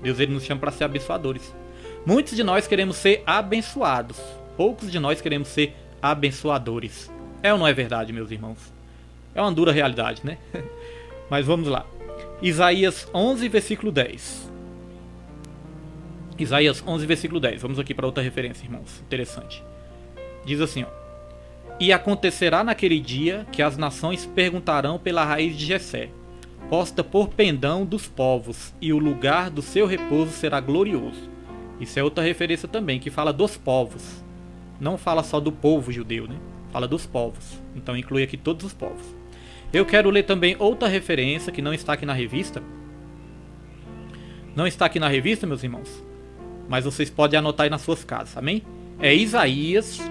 Deus ele nos chama para ser abençoadores. Muitos de nós queremos ser abençoados. Poucos de nós queremos ser abençoadores. É ou não é verdade, meus irmãos? É uma dura realidade, né? Mas vamos lá. Isaías 11, versículo 10. Isaías 11, versículo 10. Vamos aqui para outra referência, irmãos. Interessante. Diz assim, ó: E acontecerá naquele dia que as nações perguntarão pela raiz de Jessé, posta por pendão dos povos, e o lugar do seu repouso será glorioso. Isso é outra referência também, que fala dos povos. Não fala só do povo judeu, né? Fala dos povos. Então inclui aqui todos os povos. Eu quero ler também outra referência que não está aqui na revista. Não está aqui na revista, meus irmãos, mas vocês podem anotar aí nas suas casas, amém? É Isaías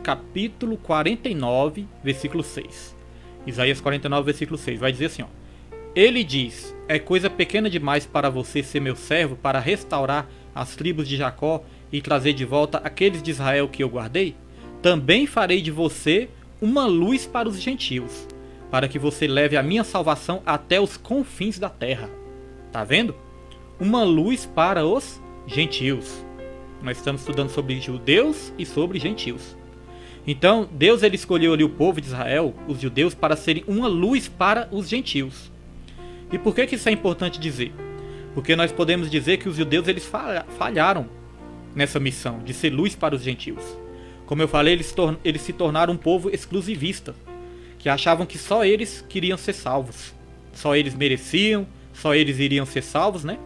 capítulo 49, versículo 6. Isaías 49, versículo 6. Vai dizer assim, ó: Ele diz: É coisa pequena demais para você ser meu servo, para restaurar as tribos de Jacó e trazer de volta aqueles de Israel que eu guardei? Também farei de você uma luz para os gentios, para que você leve a minha salvação até os confins da terra. Tá vendo? Uma luz para os gentios. Nós estamos estudando sobre judeus e sobre gentios. Então, Deus ele escolheu ali o povo de Israel, os judeus, para serem uma luz para os gentios. E por que isso é importante dizer? Porque nós podemos dizer que os judeus eles falharam nessa missão de ser luz para os gentios. Como eu falei, eles se tornaram um povo exclusivista, que achavam que só eles queriam ser salvos. Só eles mereciam, só eles iriam ser salvos, né?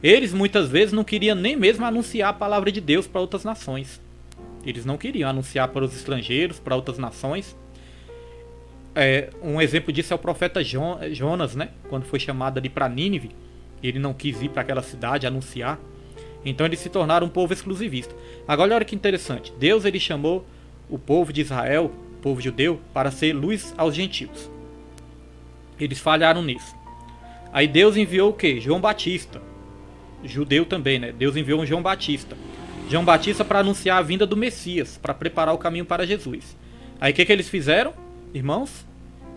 Eles muitas vezes não queriam nem mesmo anunciar a palavra de Deus para outras nações. Eles não queriam anunciar para os estrangeiros, para outras nações. Um exemplo disso é o profeta Jonas, né? Quando foi chamado ali para Nínive, ele não quis ir para aquela cidade anunciar. Então eles se tornaram um povo exclusivista. Agora olha que interessante. Deus ele chamou o povo de Israel, o povo judeu, para ser luz aos gentios. Eles falharam nisso. Aí Deus enviou o quê? João Batista. Judeu também, né? Deus enviou um João Batista. João Batista para anunciar a vinda do Messias, para preparar o caminho para Jesus. Aí o que eles fizeram, irmãos?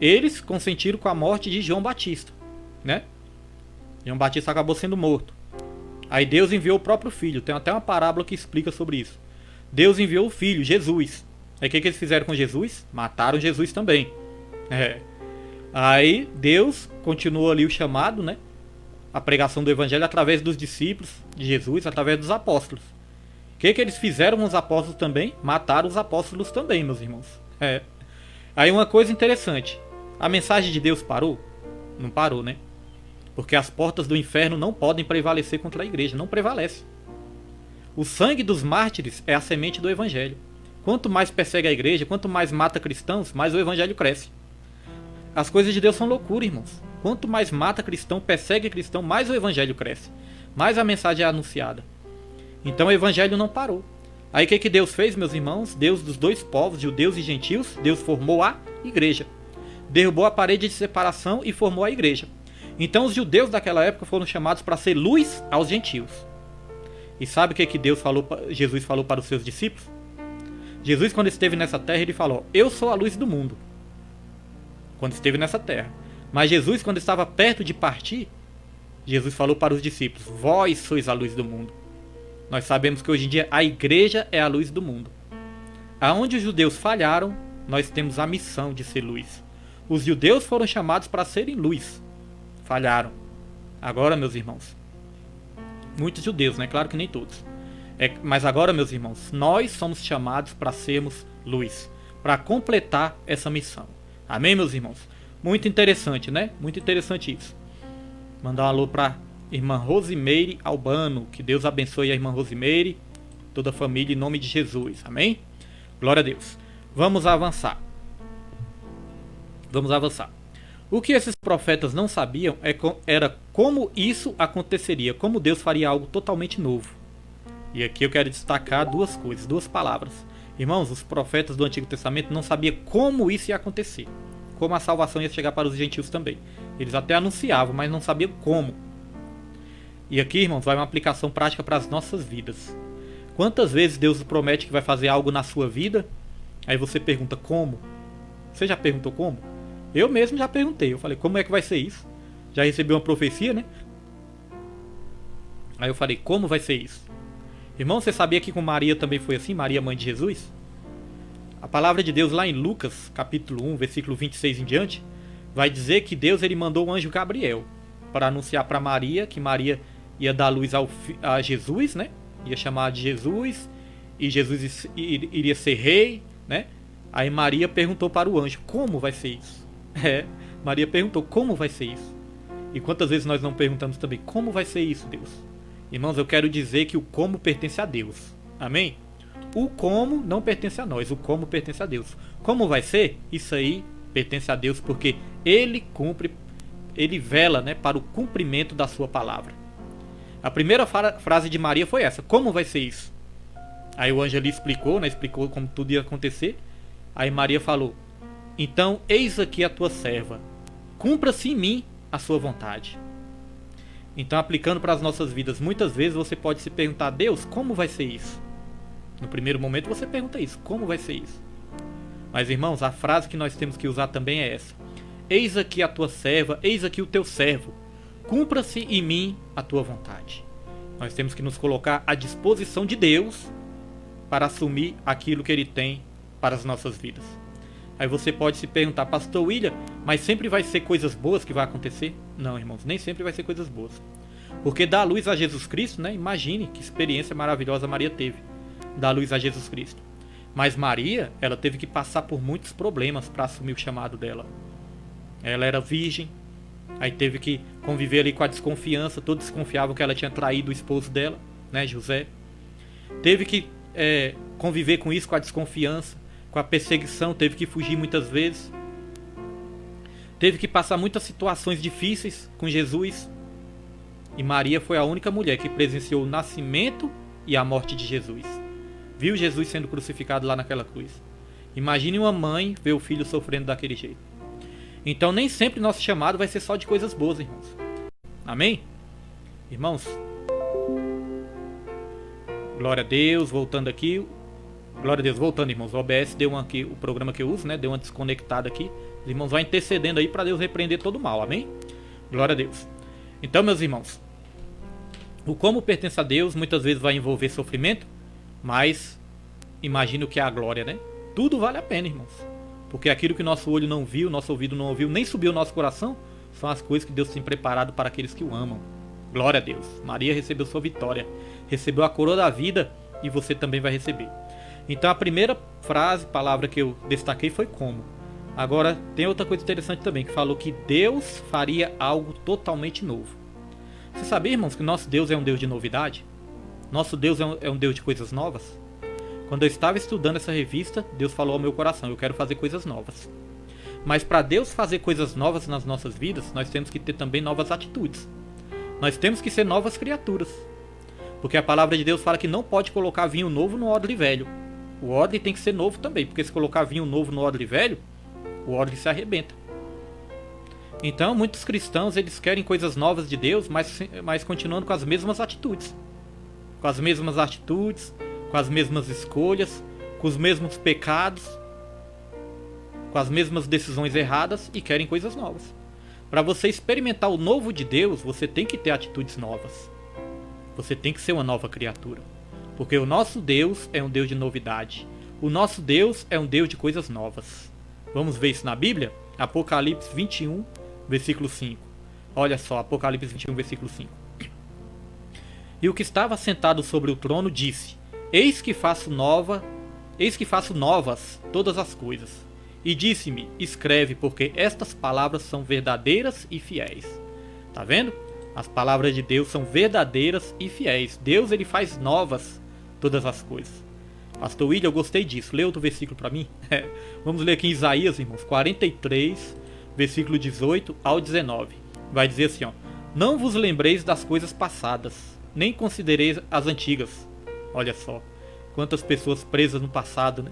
Eles consentiram com a morte de João Batista, né? João Batista acabou sendo morto. Aí Deus enviou o próprio Filho. Tem até uma parábola que explica sobre isso. Deus enviou o Filho, Jesus. Aí o que eles fizeram com Jesus? Mataram Jesus também. Aí Deus continuou ali o chamado, né? A pregação do Evangelho através dos discípulos de Jesus, através dos apóstolos. O que eles fizeram com os apóstolos também? Mataram os apóstolos também, meus irmãos. Aí uma coisa interessante. A mensagem de Deus parou? Não parou, né? Porque as portas do inferno não podem prevalecer contra a igreja. Não prevalece. O sangue dos mártires é a semente do Evangelho. Quanto mais persegue a igreja, quanto mais mata cristãos, mais o Evangelho cresce. As coisas de Deus são loucura, irmãos. Quanto mais mata cristão, persegue cristão, mais o Evangelho cresce. Mais a mensagem é anunciada. Então o Evangelho não parou. Aí o que Deus fez, meus irmãos? Deus dos dois povos, judeus e gentios, Deus formou a igreja. Derrubou a parede de separação e formou a igreja. Então os judeus daquela época foram chamados para ser luz aos gentios. E sabe o que Jesus falou para os seus discípulos? Jesus, quando esteve nessa terra, ele falou: Eu sou a luz do mundo. Quando esteve nessa terra. Mas Jesus, quando estava perto de partir, Jesus falou para os discípulos: Vós sois a luz do mundo. Nós sabemos que hoje em dia a igreja é a luz do mundo. Aonde os judeus falharam, nós temos a missão de ser luz. Os judeus foram chamados para serem luz. Falharam. Agora, meus irmãos, muitos judeus, né? Claro que nem todos. Mas agora, meus irmãos, nós somos chamados para sermos luz, para completar essa missão. Amém, meus irmãos? Muito interessante, né? Muito interessante isso. Mandar um alô para irmã Rosimeire Albano. Que Deus abençoe a irmã Rosimeire, toda a família, em nome de Jesus. Amém? Glória a Deus. Vamos avançar. Vamos avançar. O que esses profetas não sabiam era como isso aconteceria, como Deus faria algo totalmente novo. E aqui eu quero destacar duas coisas, duas palavras. Irmãos, os profetas do Antigo Testamento não sabiam como isso ia acontecer, como a salvação ia chegar para os gentios também. Eles até anunciavam, mas não sabiam como. E aqui, irmãos, vai uma aplicação prática para as nossas vidas. Quantas vezes Deus promete que vai fazer algo na sua vida, aí você pergunta como? Você já perguntou como? Eu mesmo já perguntei, eu falei, como é que vai ser isso? Já recebi uma profecia, né? Aí eu falei, como vai ser isso? Irmão, você sabia que com Maria também foi assim? Maria, mãe de Jesus? A palavra de Deus lá em Lucas, capítulo 1, versículo 26 em diante, vai dizer que Deus ele mandou o anjo Gabriel para anunciar para Maria que Maria ia dar luz a Jesus, né? Ia chamar de Jesus, e Jesus iria ser rei, né? Aí Maria perguntou para o anjo: como vai ser isso? Maria perguntou: como vai ser isso? E quantas vezes nós não perguntamos também: como vai ser isso, Deus? Irmãos, eu quero dizer que o como pertence a Deus. Amém? O como não pertence a nós, o como pertence a Deus. Como vai ser? Isso aí pertence a Deus, porque Ele cumpre, Ele vela, né, para o cumprimento da sua palavra. A primeira frase de Maria foi essa: como vai ser isso? Aí o anjo ali explicou, né, explicou como tudo ia acontecer. Aí Maria falou: então eis aqui a tua serva, cumpra-se em mim a sua vontade. Então, aplicando para as nossas vidas, muitas vezes você pode se perguntar: Deus, como vai ser isso? No primeiro momento você pergunta isso: como vai ser isso? Mas irmãos, a frase que nós temos que usar também é essa: eis aqui a tua serva, eis aqui o teu servo, cumpra-se em mim a tua vontade. Nós temos que nos colocar à disposição de Deus para assumir aquilo que Ele tem para as nossas vidas. Aí você pode se perguntar: pastor William, mas sempre vai ser coisas boas que vai acontecer? Não, irmãos, nem sempre vai ser coisas boas. Porque dar luz a Jesus Cristo, né? Imagine que experiência maravilhosa Maria teve, dar luz a Jesus Cristo. Mas Maria, ela teve que passar por muitos problemas para assumir o chamado dela. Ela era virgem, aí teve que conviver ali com a desconfiança, todos desconfiavam que ela tinha traído o esposo dela, né, José. Teve que conviver com isso, com a desconfiança, com a perseguição, teve que fugir muitas vezes. Teve que passar muitas situações difíceis com Jesus. E Maria foi a única mulher que presenciou o nascimento e a morte de Jesus. Viu Jesus sendo crucificado lá naquela cruz. Imagine uma mãe ver o filho sofrendo daquele jeito. Então nem sempre nosso chamado vai ser só de coisas boas, irmãos. Amém? Irmãos, glória a Deus, voltando aqui. Glória a Deus, voltando, irmãos. O OBS deu aqui, o programa que eu uso, né? Deu uma desconectada aqui. Os irmãos vão intercedendo aí para Deus repreender todo o mal, amém? Glória a Deus. Então, meus irmãos, o como pertence a Deus muitas vezes vai envolver sofrimento, mas imagine o que é a glória, né? Tudo vale a pena, irmãos. Porque aquilo que nosso olho não viu, nosso ouvido não ouviu, nem subiu ao nosso coração, são as coisas que Deus tem preparado para aqueles que o amam. Glória a Deus. Maria recebeu sua vitória, recebeu a coroa da vida, e você também vai receber. Então a primeira frase, palavra que eu destaquei foi como. Agora tem outra coisa interessante também, que falou que Deus faria algo totalmente novo. Você sabia, irmãos, que nosso Deus é um Deus de novidade? Nosso Deus é um Deus de coisas novas? Quando eu estava estudando essa revista, Deus falou ao meu coração: eu quero fazer coisas novas. Mas para Deus fazer coisas novas nas nossas vidas, nós temos que ter também novas atitudes. Nós temos que ser novas criaturas. Porque a palavra de Deus fala que não pode colocar vinho novo no odre velho. O odre tem que ser novo também, porque se colocar vinho novo no odre velho, o odre se arrebenta. Então, muitos cristãos, eles querem coisas novas de Deus, mas continuando com as mesmas atitudes. Com as mesmas atitudes, com as mesmas escolhas, com os mesmos pecados, com as mesmas decisões erradas, e querem coisas novas. Para você experimentar o novo de Deus, você tem que ter atitudes novas. Você tem que ser uma nova criatura. Porque o nosso Deus é um Deus de novidade. O nosso Deus é um Deus de coisas novas. Vamos ver isso na Bíblia? Apocalipse 21, versículo 5. Olha só, Apocalipse 21, versículo 5. E o que estava sentado sobre o trono disse: Eis que faço novas todas as coisas. E disse-me: escreve, porque estas palavras são verdadeiras e fiéis. Tá vendo? As palavras de Deus são verdadeiras e fiéis. Deus, ele faz novas todas as coisas. Pastor William, eu gostei disso. Lê outro versículo para mim. Vamos ler aqui em Isaías, irmãos, 43, versículo 18 ao 19. Vai dizer assim, ó: não vos lembreis das coisas passadas, nem considereis as antigas. Olha só, quantas pessoas presas no passado, né?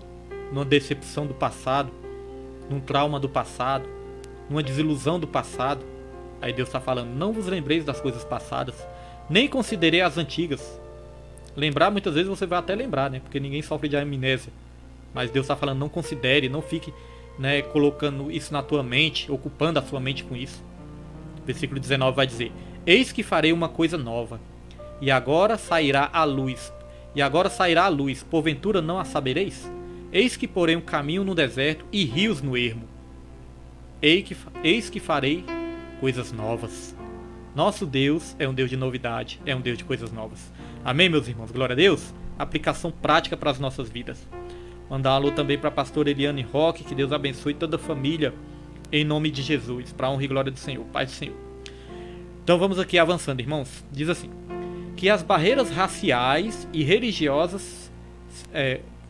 Numa decepção do passado, num trauma do passado, numa desilusão do passado. Aí Deus está falando: não vos lembreis das coisas passadas, nem considerei as antigas. Lembrar, muitas vezes você vai até lembrar, né? Porque ninguém sofre de amnésia. Mas Deus está falando: não considere, não fique, né, colocando isso na tua mente, ocupando a sua mente com isso. Versículo 19 vai dizer: eis que farei uma coisa nova, e agora sairá a luz. Porventura não a sabereis? Eis que porém um caminho no deserto e rios no ermo. Eis que farei coisas novas. Nosso Deus é um Deus de novidade, é um Deus de coisas novas. Amém, meus irmãos? Glória a Deus. Aplicação prática para as nossas vidas. Mandar um alô também para a pastora Eliane Roque, que Deus abençoe toda a família, em nome de Jesus, para a honra e glória do Senhor, Pai do Senhor. Então vamos aqui avançando, irmãos. Diz assim, que as barreiras raciais e religiosas,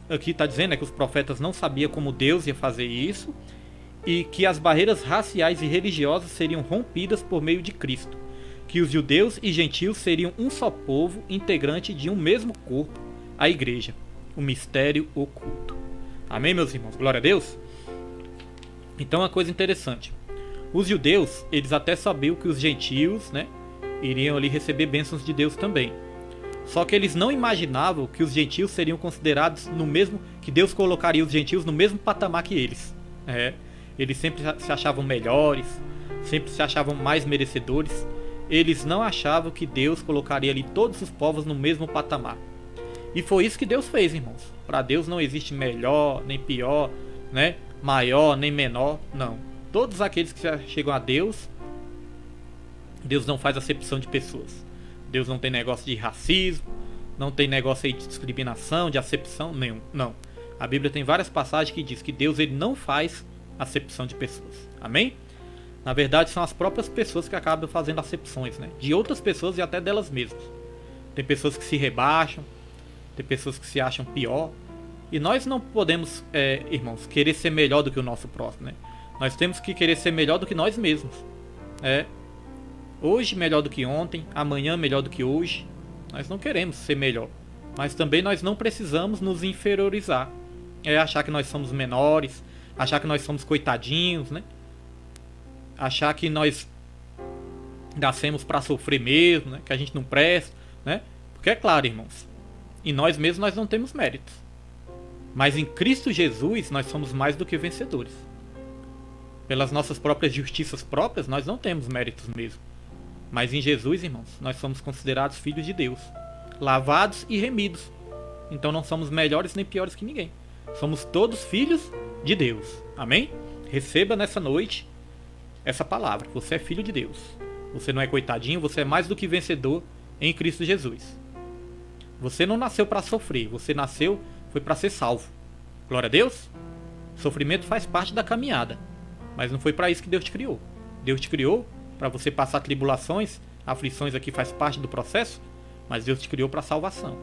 aqui está dizendo que os profetas não sabiam como Deus ia fazer isso, e que as barreiras raciais e religiosas seriam rompidas por meio de Cristo, que os judeus e gentios seriam um só povo, integrante de um mesmo corpo, a igreja, o mistério oculto. Amém, meus irmãos? Glória a Deus. Então, uma coisa interessante, os judeus, eles até sabiam que os gentios, né, iriam ali receber bênçãos de Deus também. Só que eles não imaginavam que os gentios seriam considerados no mesmo, que Deus colocaria os gentios no mesmo patamar que eles. Eles sempre se achavam melhores, sempre se achavam mais merecedores. Eles não achavam que Deus colocaria ali todos os povos no mesmo patamar. E foi isso que Deus fez, irmãos. Para Deus não existe melhor, nem pior, né? Maior, nem menor, não. Todos aqueles que chegam a Deus, Deus não faz acepção de pessoas. Deus não tem negócio de racismo, não tem negócio aí de discriminação, de acepção, nenhum. Não. A Bíblia tem várias passagens que diz que Deus ele não faz acepção de pessoas. Amém? Na verdade, são as próprias pessoas que acabam fazendo acepções, né? De outras pessoas e até delas mesmas. Tem pessoas que se rebaixam, tem pessoas que se acham pior. E nós não podemos, irmãos, querer ser melhor do que o nosso próximo, né? Nós temos que querer ser melhor do que nós mesmos. Hoje melhor do que ontem, amanhã melhor do que hoje. Nós não queremos ser melhor. Mas também nós não precisamos nos inferiorizar. Achar que nós somos menores, achar que nós somos coitadinhos, né? Achar que nós nascemos para sofrer mesmo, né? Que a gente não presta, né? Porque é claro, irmãos, em nós mesmos nós não temos méritos. Mas em Cristo Jesus nós somos mais do que vencedores. Pelas nossas próprias justiças próprias nós não temos méritos mesmo. Mas em Jesus, irmãos, nós somos considerados filhos de Deus, lavados e remidos. Então não somos melhores nem piores que ninguém. Somos todos filhos de Deus. Amém? Receba nessa noite essa palavra. Você é filho de Deus. Você não é coitadinho, você é mais do que vencedor em Cristo Jesus. Você não nasceu para sofrer, você nasceu foi para ser salvo. Glória a Deus. Sofrimento faz parte da caminhada, mas não foi para isso que Deus te criou. Deus te criou para você passar tribulações, aflições aqui faz parte do processo, mas Deus te criou para salvação,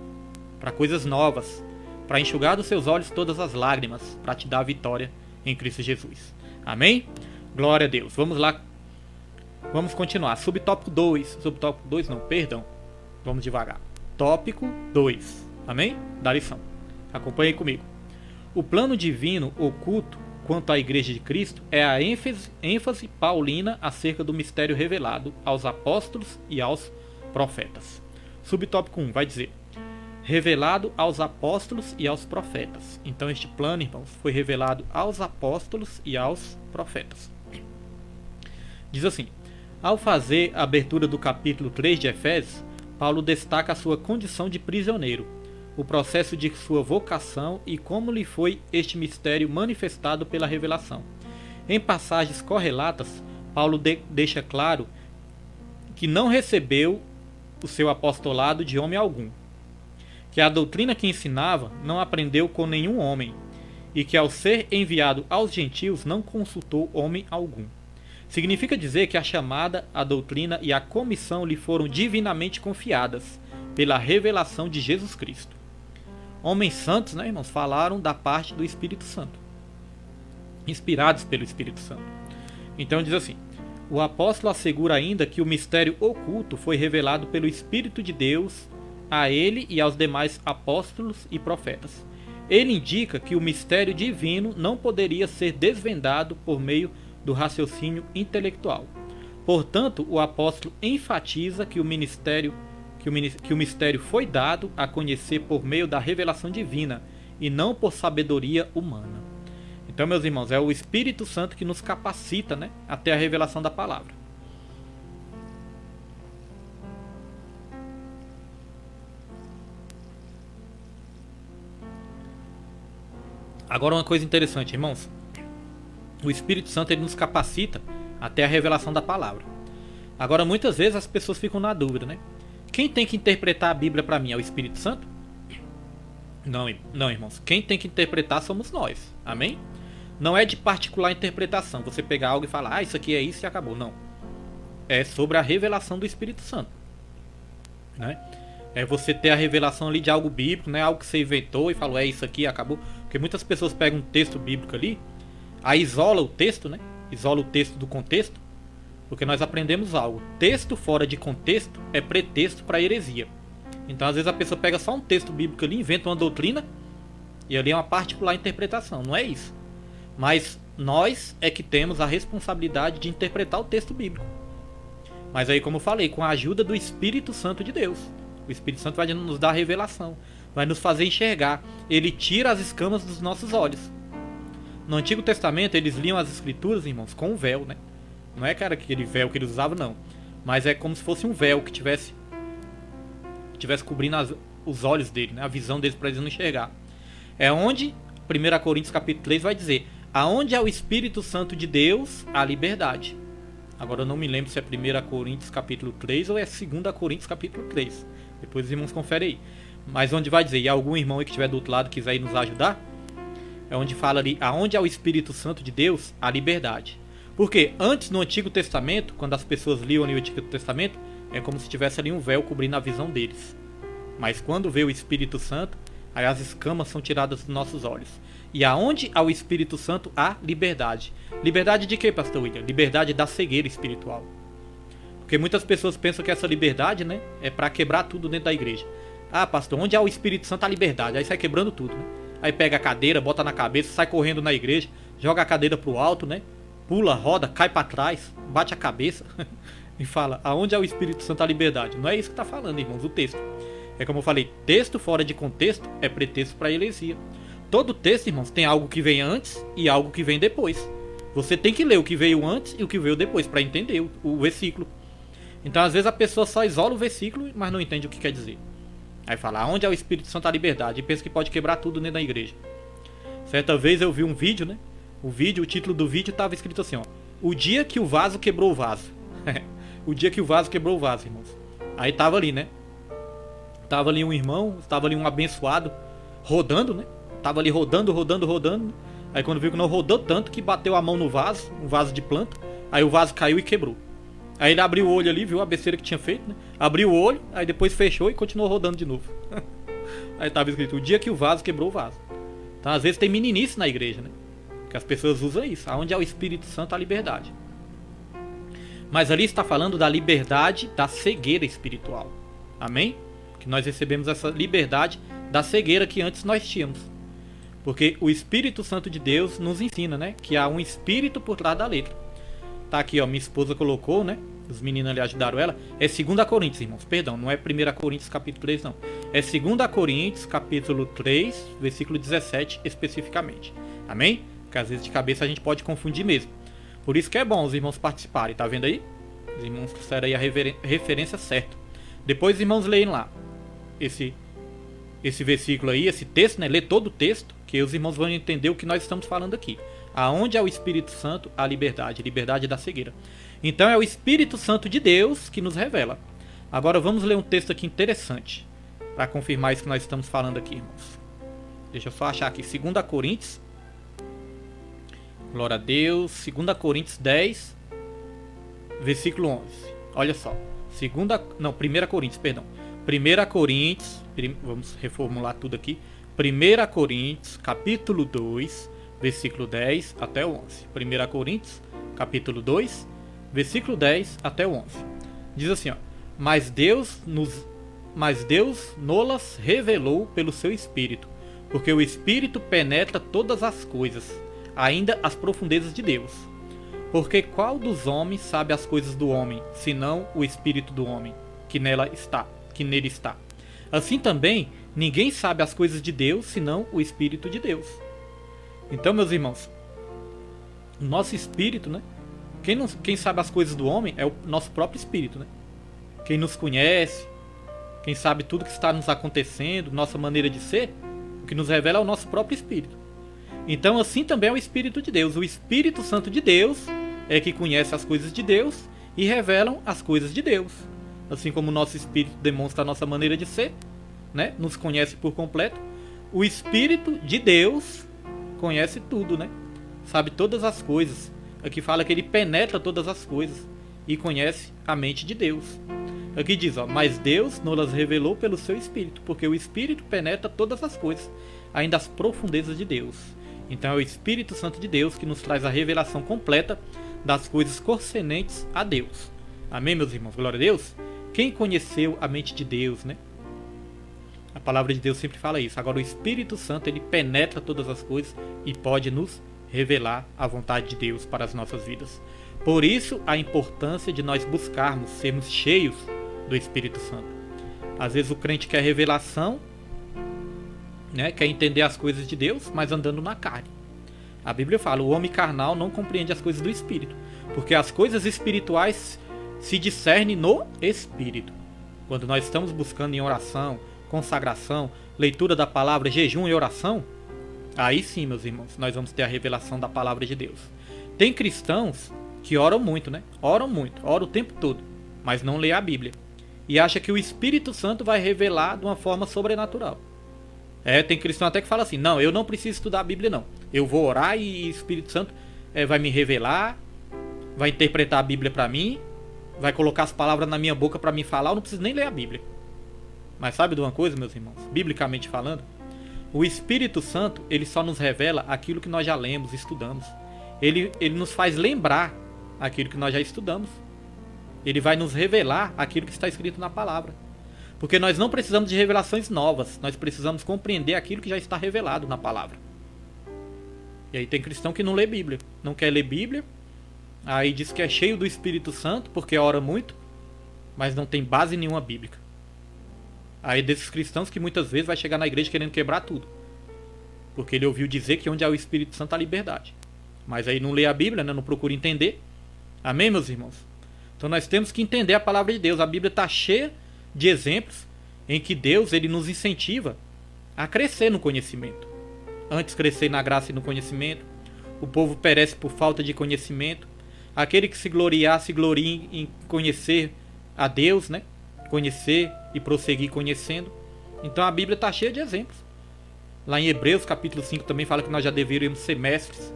para coisas novas, para enxugar dos seus olhos todas as lágrimas, para te dar a vitória em Cristo Jesus. Amém? Glória a Deus. Vamos lá. Vamos continuar. Subtópico 2. Subtópico 2 não, perdão. Vamos devagar. Tópico 2. Amém? Da lição. Acompanhe comigo. O plano divino oculto quanto à Igreja de Cristo é a ênfase paulina acerca do mistério revelado aos apóstolos e aos profetas. Subtópico 1 vai dizer: revelado aos apóstolos e aos profetas. Então este plano, irmãos, foi revelado aos apóstolos e aos profetas. Diz assim: ao fazer a abertura do capítulo 3 de Efésios, Paulo destaca a sua condição de prisioneiro, o processo de sua vocação e como lhe foi este mistério manifestado pela revelação. Em passagens correlatas, Paulo deixa claro que não recebeu o seu apostolado de homem algum, que a doutrina que ensinava não aprendeu com nenhum homem, e que ao ser enviado aos gentios não consultou homem algum. Significa dizer que a chamada, a doutrina e a comissão lhe foram divinamente confiadas pela revelação de Jesus Cristo. Homens santos, né, irmãos, falaram da parte do Espírito Santo, inspirados pelo Espírito Santo. Então diz assim: o apóstolo assegura ainda que o mistério oculto foi revelado pelo Espírito de Deus a ele e aos demais apóstolos e profetas. Ele indica que o mistério divino não poderia ser desvendado por meio do raciocínio intelectual. Portanto, o apóstolo enfatiza que o mistério foi dado a conhecer por meio da revelação divina e não por sabedoria humana. Então, meus irmãos, é o Espírito Santo que nos capacita, né, até a revelação da palavra. Agora uma coisa interessante, irmãos. O Espírito Santo ele nos capacita até a revelação da palavra. Agora, muitas vezes as pessoas ficam na dúvida, né? Quem tem que interpretar a Bíblia para mim é o Espírito Santo? Não, irmãos. Quem tem que interpretar somos nós. Amém? Não é de particular interpretação. Você pegar algo e falar, isso aqui é isso e acabou. Não. É sobre a revelação do Espírito Santo. Né? É você ter a revelação ali de algo bíblico, né? Algo que você inventou e falou, isso aqui e acabou. Porque muitas pessoas pegam um texto bíblico ali, aí isola o texto, né? Isola o texto do contexto. Porque nós aprendemos algo. Texto fora de contexto é pretexto para heresia. Então, às vezes, a pessoa pega só um texto bíblico ali, inventa uma doutrina, e ali é uma particular interpretação. Não é isso. Mas nós é que temos a responsabilidade de interpretar o texto bíblico. Mas aí, como eu falei, com a ajuda do Espírito Santo de Deus. O Espírito Santo vai nos dar a revelação. Vai nos fazer enxergar. Ele tira as escamas dos nossos olhos. No Antigo Testamento, eles liam as Escrituras, irmãos, com um véu, né? Não é, cara, aquele véu que eles usavam, não. Mas é como se fosse um véu que tivesse cobrindo os olhos dele, né? A visão deles para eles não enxergar. É onde 1 Coríntios capítulo 3 vai dizer: aonde é o Espírito Santo de Deus, há liberdade. Agora eu não me lembro se é 1 Coríntios capítulo 3 ou é 2 Coríntios capítulo 3. Depois os irmãos conferem aí. Mas onde vai dizer, e algum irmão aí que estiver do outro lado quiser ir nos ajudar, é onde fala ali, aonde é o Espírito Santo de Deus, há liberdade. Porque antes, no Antigo Testamento, quando as pessoas liam ali o Antigo Testamento, é como se tivesse ali um véu cobrindo a visão deles. Mas quando vê o Espírito Santo, aí as escamas são tiradas dos nossos olhos. E aonde há o Espírito Santo, há liberdade. Liberdade de quê, pastor William? Liberdade da cegueira espiritual. Porque muitas pessoas pensam que essa liberdade, né, é para quebrar tudo dentro da igreja. Ah, pastor, onde há o Espírito Santo, há liberdade. Aí sai quebrando tudo, né? Aí pega a cadeira, bota na cabeça, sai correndo na igreja, joga a cadeira pro alto, né? Pula, roda, cai para trás, bate a cabeça e fala, aonde é o Espírito Santo, a liberdade. Não é isso que está falando, irmãos, o texto. É como eu falei, texto fora de contexto é pretexto para heresia. Todo texto, irmãos, tem algo que vem antes e algo que vem depois. Você tem que ler o que veio antes e o que veio depois para entender o versículo. Então, às vezes, a pessoa só isola o versículo, mas não entende o que quer dizer. Aí fala, aonde é o Espírito Santo, a liberdade, e pensa que pode quebrar tudo dentro da igreja. Certa vez eu vi um vídeo, né? O título do vídeo estava escrito assim, ó: o dia que o vaso quebrou o vaso. O dia que o vaso quebrou o vaso, irmãos. Aí tava ali, né? Tava ali um irmão, tava ali um abençoado, rodando, né? Tava ali rodando. Aí quando viu que não rodou tanto, que bateu a mão no vaso, um vaso de planta. Aí o vaso caiu e quebrou. Aí ele abriu o olho ali, viu a besteira que tinha feito, né? Abriu o olho, aí depois fechou e continuou rodando de novo. Aí tava escrito, o dia que o vaso quebrou o vaso. Então às vezes tem meninice na igreja, né? Que as pessoas usam isso. Aonde é o Espírito Santo, a liberdade. Mas ali está falando da liberdade da cegueira espiritual. Amém? Que nós recebemos essa liberdade da cegueira que antes nós tínhamos. Porque o Espírito Santo de Deus nos ensina, né? Que há um Espírito por trás da letra. Tá aqui, ó, minha esposa colocou, né? Os meninos ali ajudaram ela. É 2 Coríntios, irmãos. Perdão, não é 1 Coríntios capítulo 3, não. É 2 Coríntios capítulo 3, versículo 17 especificamente. Amém? Porque às vezes de cabeça a gente pode confundir mesmo. Por isso que é bom os irmãos participarem, tá vendo aí? Os irmãos trouxeram aí a referência certa. Depois os irmãos leem lá esse versículo aí, esse texto, né? Lê todo o texto, que os irmãos vão entender o que nós estamos falando aqui. Aonde é o Espírito Santo, a liberdade da cegueira. Então é o Espírito Santo de Deus que nos revela. Agora vamos ler um texto aqui interessante, para confirmar isso que nós estamos falando aqui, irmãos. Deixa eu só achar aqui, 2 Coríntios. Glória a Deus. 2 Coríntios 10, versículo 11. Olha só. 1 Coríntios, perdão. 1 Coríntios, vamos reformular tudo aqui. 1 Coríntios, capítulo 2, versículo 10 até o 11. 1 Coríntios, capítulo 2, versículo 10 até o 11. Diz assim, ó: Mas Deus nolas revelou pelo seu Espírito, porque o Espírito penetra todas as coisas, ainda as profundezas de Deus. Porque qual dos homens sabe as coisas do homem, senão o Espírito do homem, que nele está? Assim também, ninguém sabe as coisas de Deus, senão o Espírito de Deus. Então, meus irmãos, o nosso Espírito, né? Quem sabe as coisas do homem é o nosso próprio Espírito, né? Quem nos conhece, quem sabe tudo que está nos acontecendo, nossa maneira de ser, o que nos revela é o nosso próprio Espírito. Então assim também é o Espírito de Deus. O Espírito Santo de Deus é que conhece as coisas de Deus e revelam as coisas de Deus. Assim como o nosso Espírito demonstra a nossa maneira de ser, né? Nos conhece por completo. O Espírito de Deus conhece tudo, né? Sabe todas as coisas. Aqui fala que ele penetra todas as coisas e conhece a mente de Deus. Aqui diz, ó, mas Deus nos revelou pelo seu Espírito, porque o Espírito penetra todas as coisas, ainda as profundezas de Deus. Então é o Espírito Santo de Deus que nos traz a revelação completa das coisas concernentes a Deus. Amém, meus irmãos? Glória a Deus. Quem conheceu a mente de Deus, né? A palavra de Deus sempre fala isso. Agora o Espírito Santo, ele penetra todas as coisas e pode nos revelar a vontade de Deus para as nossas vidas. Por isso a importância de nós buscarmos sermos cheios do Espírito Santo. Às vezes o crente quer revelação, né? Quer entender as coisas de Deus, mas andando na carne. A Bíblia fala, o homem carnal não compreende as coisas do Espírito, porque as coisas espirituais se discernem no Espírito. Quando nós estamos buscando em oração, consagração, leitura da palavra, jejum e oração, aí sim, meus irmãos, nós vamos ter a revelação da palavra de Deus. Tem cristãos que oram muito, né? Oram o tempo todo, mas não lê a Bíblia. E acha que o Espírito Santo vai revelar de uma forma sobrenatural. Tem cristão até que fala assim, não, eu não preciso estudar a Bíblia não. Eu vou orar e o Espírito Santo vai me revelar, vai interpretar a Bíblia para mim, vai colocar as palavras na minha boca para me falar, eu não preciso nem ler a Bíblia. Mas sabe de uma coisa, meus irmãos? Biblicamente falando, o Espírito Santo, ele só nos revela aquilo que nós já lemos, estudamos. Ele nos faz lembrar aquilo que nós já estudamos. Ele vai nos revelar aquilo que está escrito na palavra. Porque nós não precisamos de revelações novas, nós precisamos compreender aquilo que já está revelado na palavra. E aí tem cristão que não lê Bíblia, não quer ler Bíblia, aí diz que é cheio do Espírito Santo porque ora muito, mas não tem base nenhuma bíblica. Aí desses cristãos que muitas vezes vai chegar na igreja querendo quebrar tudo. Porque ele ouviu dizer que onde há o Espírito Santo há liberdade. Mas aí não lê a Bíblia, né? Não procura entender. Amém, meus irmãos? Então nós temos que entender a palavra de Deus. A Bíblia está cheia de exemplos em que Deus ele nos incentiva a crescer no conhecimento. Antes crescer na graça e no conhecimento. O povo perece por falta de conhecimento. Aquele que se gloriar, se glorie em conhecer a Deus, né? Conhecer e prosseguir conhecendo. Então a Bíblia está cheia de exemplos. Lá em Hebreus capítulo 5 também fala que nós já deveríamos ser mestres,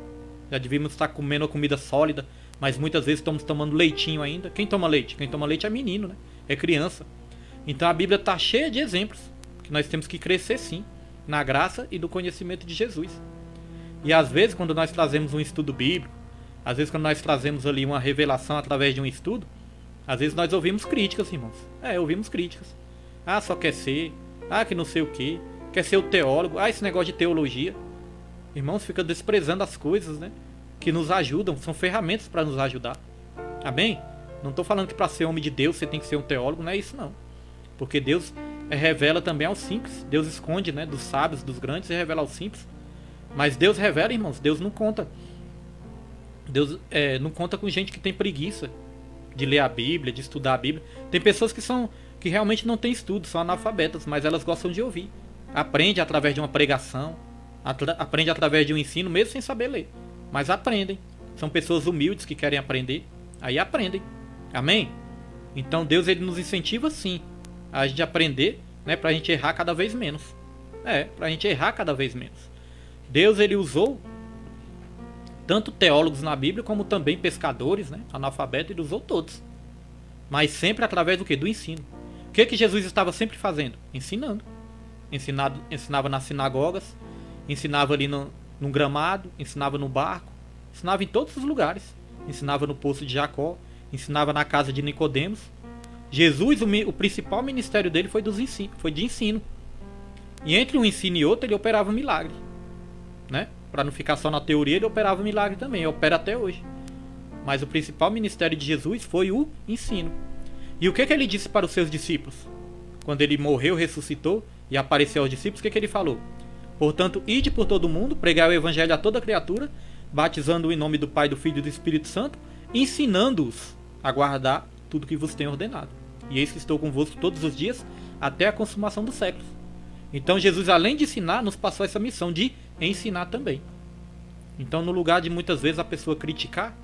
já deveríamos estar comendo a comida sólida, mas muitas vezes estamos tomando leitinho ainda. Quem toma leite? Quem toma leite é menino, né? É criança. Então a Bíblia está cheia de exemplos que nós temos que crescer sim na graça e do conhecimento de Jesus. E às vezes quando nós trazemos um estudo bíblico, às vezes quando nós trazemos ali uma revelação através de um estudo, às vezes nós ouvimos críticas, irmãos. Ouvimos críticas. Ah, só quer ser. Ah, que não sei o que. Quer ser o teólogo. Ah, esse negócio de teologia. Irmãos, fica desprezando as coisas, né? Que nos ajudam. São ferramentas para nos ajudar. Amém? Não estou falando que para ser homem de Deus você tem que ser um teólogo. Não é isso, não. Porque Deus revela também aos simples. Deus esconde, né? Dos sábios, dos grandes e revela aos simples. Mas Deus revela, irmãos. Deus não conta. Deus não conta com gente que tem preguiça de ler a Bíblia, de estudar a Bíblia. Tem pessoas que realmente não têm estudo, são analfabetas, mas elas gostam de ouvir. Aprende através de uma pregação, aprende através de um ensino, mesmo sem saber ler. Mas aprendem. São pessoas humildes que querem aprender, aí aprendem. Amém? Então Deus ele nos incentiva sim a gente aprender, né, pra gente errar cada vez menos. Pra gente errar cada vez menos. Deus ele usou tanto teólogos na Bíblia, como também pescadores, né? Analfabetos, ele usou todos. Mas sempre através do quê? Do ensino. O que Jesus estava sempre fazendo? Ensinando. Ensinava nas sinagogas, ensinava ali num gramado, ensinava no barco, ensinava em todos os lugares. Ensinava no poço de Jacó, ensinava na casa de Nicodemos. Jesus, o principal ministério dele foi de ensino. E entre um ensino e outro, ele operava um milagre, né? Para não ficar só na teoria, ele operava milagre também, opera até hoje. Mas o principal ministério de Jesus foi o ensino. E o que ele disse para os seus discípulos? Quando ele morreu, ressuscitou e apareceu aos discípulos, o que ele falou? Portanto, ide por todo mundo, pregai o evangelho a toda criatura, batizando-o em nome do Pai, do Filho e do Espírito Santo, ensinando-os a guardar tudo que vos tenho ordenado. E eis que estou convosco todos os dias, até a consumação dos séculos. Então Jesus, além de ensinar, nos passou essa missão de ensinar também. Então, no lugar de muitas vezes a pessoa criticar,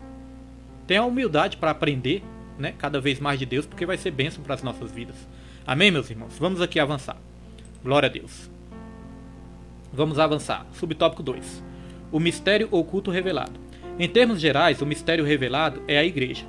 tenha a humildade para aprender, né, cada vez mais de Deus, porque vai ser bênção para as nossas vidas. Amém, meus irmãos? Vamos aqui avançar. Glória a Deus. Vamos avançar. Subtópico 2. O mistério oculto revelado. Em termos gerais, o mistério revelado é a igreja.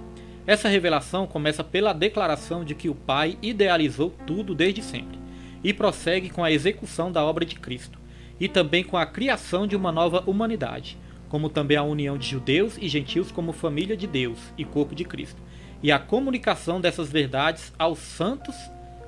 Essa revelação começa pela declaração de que o Pai idealizou tudo desde sempre, e prossegue com a execução da obra de Cristo, e também com a criação de uma nova humanidade, como também a união de judeus e gentios como família de Deus e corpo de Cristo, e a comunicação dessas verdades aos santos,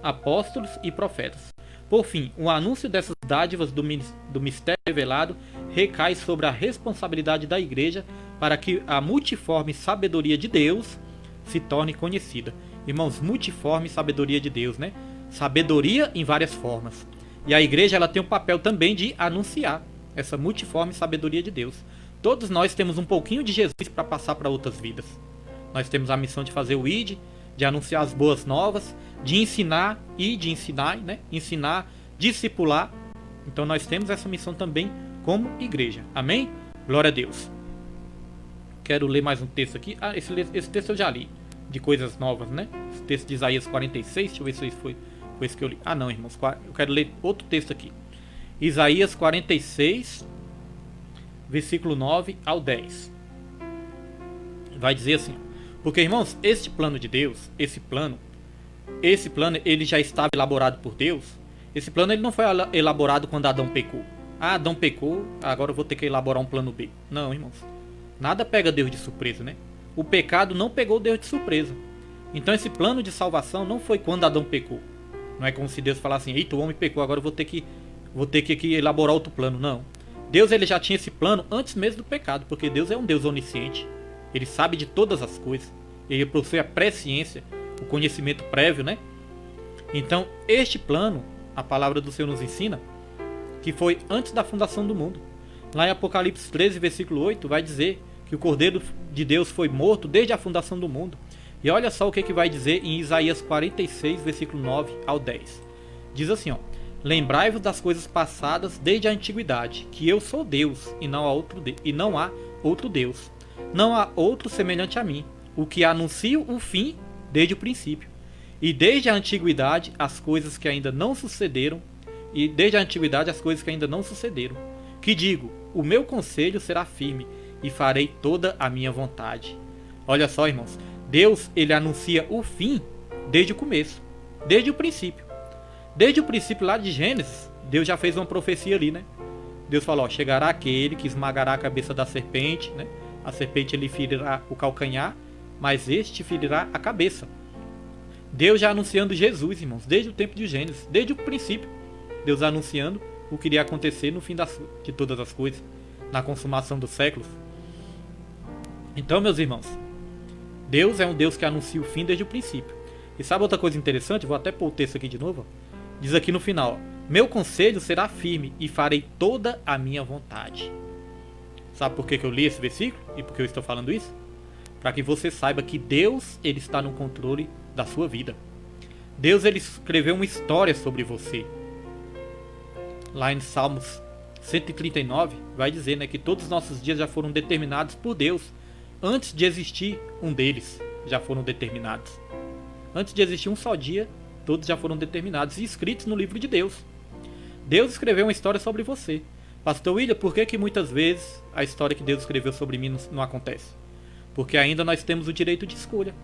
apóstolos e profetas. Por fim, o anúncio dessas dádivas do mistério revelado recai sobre a responsabilidade da igreja para que a multiforme sabedoria de Deus se torne conhecida. Irmãos, multiforme sabedoria de Deus, né? Sabedoria em várias formas. E a igreja ela tem o papel também de anunciar essa multiforme sabedoria de Deus. Todos nós temos um pouquinho de Jesus para passar para outras vidas. Nós temos a missão de fazer o ID, de anunciar as boas novas, de ensinar e de ensinar, né? Ensinar, discipular. Então nós temos essa missão também como igreja. Amém? Glória a Deus. Quero ler mais um texto aqui. Esse texto eu já li, de coisas novas, né? Esse texto de Isaías 46, deixa eu ver se foi esse que eu li. Ah não, irmãos, eu quero ler outro texto aqui. Isaías 46, versículo 9 ao 10. Vai dizer assim: porque, irmãos, este plano de Deus, esse plano, ele já estava elaborado por Deus. Esse plano ele não foi elaborado quando Adão pecou. Ah, Adão pecou, agora eu vou ter que elaborar um plano B. Não, irmãos. Nada pega Deus de surpresa, né? O pecado não pegou Deus de surpresa. Então esse plano de salvação não foi quando Adão pecou. Não é como se Deus falasse assim: eita, o homem pecou, agora eu vou ter que elaborar outro plano. Não. Deus ele já tinha esse plano antes mesmo do pecado, porque Deus é um Deus onisciente. Ele sabe de todas as coisas. Ele possui a presciência, o conhecimento prévio, né? Então, este plano, a palavra do Senhor nos ensina, que foi antes da fundação do mundo. Lá em Apocalipse 13, versículo 8, vai dizer que o Cordeiro de Deus foi morto desde a fundação do mundo. E olha só o que vai dizer em Isaías 46, versículo 9 ao 10. Diz assim, ó: lembrai-vos das coisas passadas desde a antiguidade, que eu sou Deus e não há outro Deus. Não há outro semelhante a mim, o que anuncio o fim desde o princípio. E desde a antiguidade as coisas que ainda não sucederam, que digo, o meu conselho será firme e farei toda a minha vontade. Olha só, irmãos, Deus ele anuncia o fim desde o começo, desde o princípio. Desde o princípio lá de Gênesis, Deus já fez uma profecia ali, né? Deus falou, ó, chegará aquele que esmagará a cabeça da serpente, né? A serpente lhe ferirá o calcanhar, mas este ferirá a cabeça. Deus já anunciando Jesus, irmãos, desde o tempo de Gênesis, desde o princípio. Deus anunciando o que iria acontecer no fim de todas as coisas, na consumação dos séculos. Então, meus irmãos, Deus é um Deus que anuncia o fim desde o princípio. E sabe outra coisa interessante? Vou até pôr o texto aqui de novo. Diz aqui no final, ó, meu conselho será firme e farei toda a minha vontade. Sabe por que eu li esse versículo? E por que eu estou falando isso? Para que você saiba que Deus ele está no controle da sua vida. Deus ele escreveu uma história sobre você. Lá em Salmos 139 vai dizer, né, que todos os nossos dias já foram determinados por Deus. Antes de existir um deles, já foram determinados. Antes de existir um só dia, todos já foram determinados e escritos no livro de Deus. Deus escreveu uma história sobre você. Pastor William, por que muitas vezes a história que Deus escreveu sobre mim não acontece? Porque ainda nós temos o direito de escolha.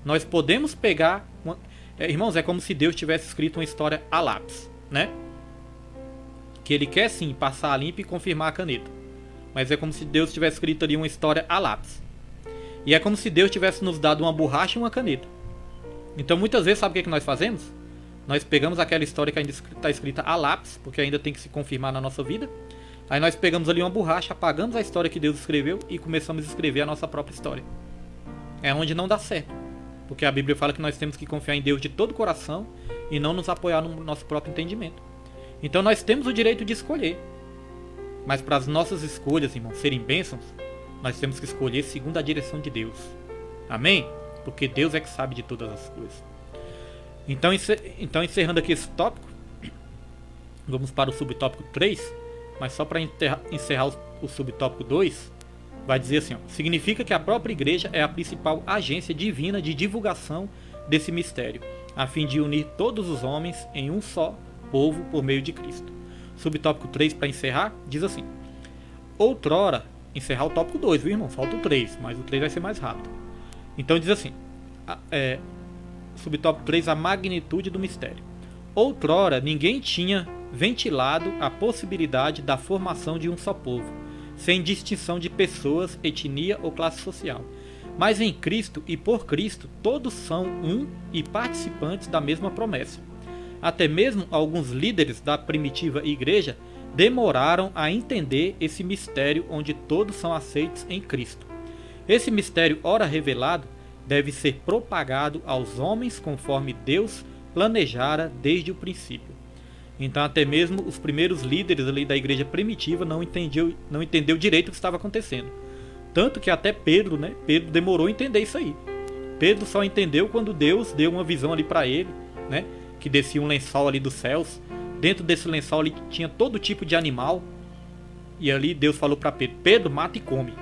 Nós podemos pegar... irmãos, é como se Deus tivesse escrito uma história a lápis, né? Que ele quer sim passar a limpo e confirmar a caneta. Mas é como se Deus tivesse escrito ali uma história a lápis. E é como se Deus tivesse nos dado uma borracha e uma caneta. Então muitas vezes, sabe o que nós fazemos? Nós pegamos aquela história que ainda está escrita a lápis, porque ainda tem que se confirmar na nossa vida. Aí nós pegamos ali uma borracha, apagamos a história que Deus escreveu e começamos a escrever a nossa própria história. É onde não dá certo. Porque a Bíblia fala que nós temos que confiar em Deus de todo o coração e não nos apoiar no nosso próprio entendimento. Então nós temos o direito de escolher. Mas para as nossas escolhas, irmãos, serem bênçãos, nós temos que escolher segundo a direção de Deus. Amém? Porque Deus é que sabe de todas as coisas. Então encerrando aqui esse tópico, vamos para o subtópico 3. mas só para encerrar o subtópico 2, vai dizer assim, ó, significa que a própria igreja é a principal agência divina de divulgação desse mistério, a fim de unir todos os homens em um só povo por meio de Cristo. Subtópico 3, para encerrar, diz assim: outrora, encerrar o tópico 2, viu, irmão? Falta o 3, mas o 3 vai ser mais rápido. Então diz assim, subtópico 3, a magnitude do mistério. Outrora, ninguém tinha ventilado a possibilidade da formação de um só povo, sem distinção de pessoas, etnia ou classe social. Mas em Cristo e por Cristo, todos são um e participantes da mesma promessa. Até mesmo alguns líderes da primitiva igreja demoraram a entender esse mistério onde todos são aceitos em Cristo. Esse mistério, ora revelado, deve ser propagado aos homens conforme Deus planejara desde o princípio. Então até mesmo os primeiros líderes ali da igreja primitiva não entendeu direito o que estava acontecendo. Tanto que até Pedro, né? Pedro demorou a entender isso aí. Pedro só entendeu quando Deus deu uma visão ali para ele, né? Que descia um lençol ali dos céus. Dentro desse lençol ali tinha todo tipo de animal. E ali Deus falou para Pedro: Pedro, mata e come.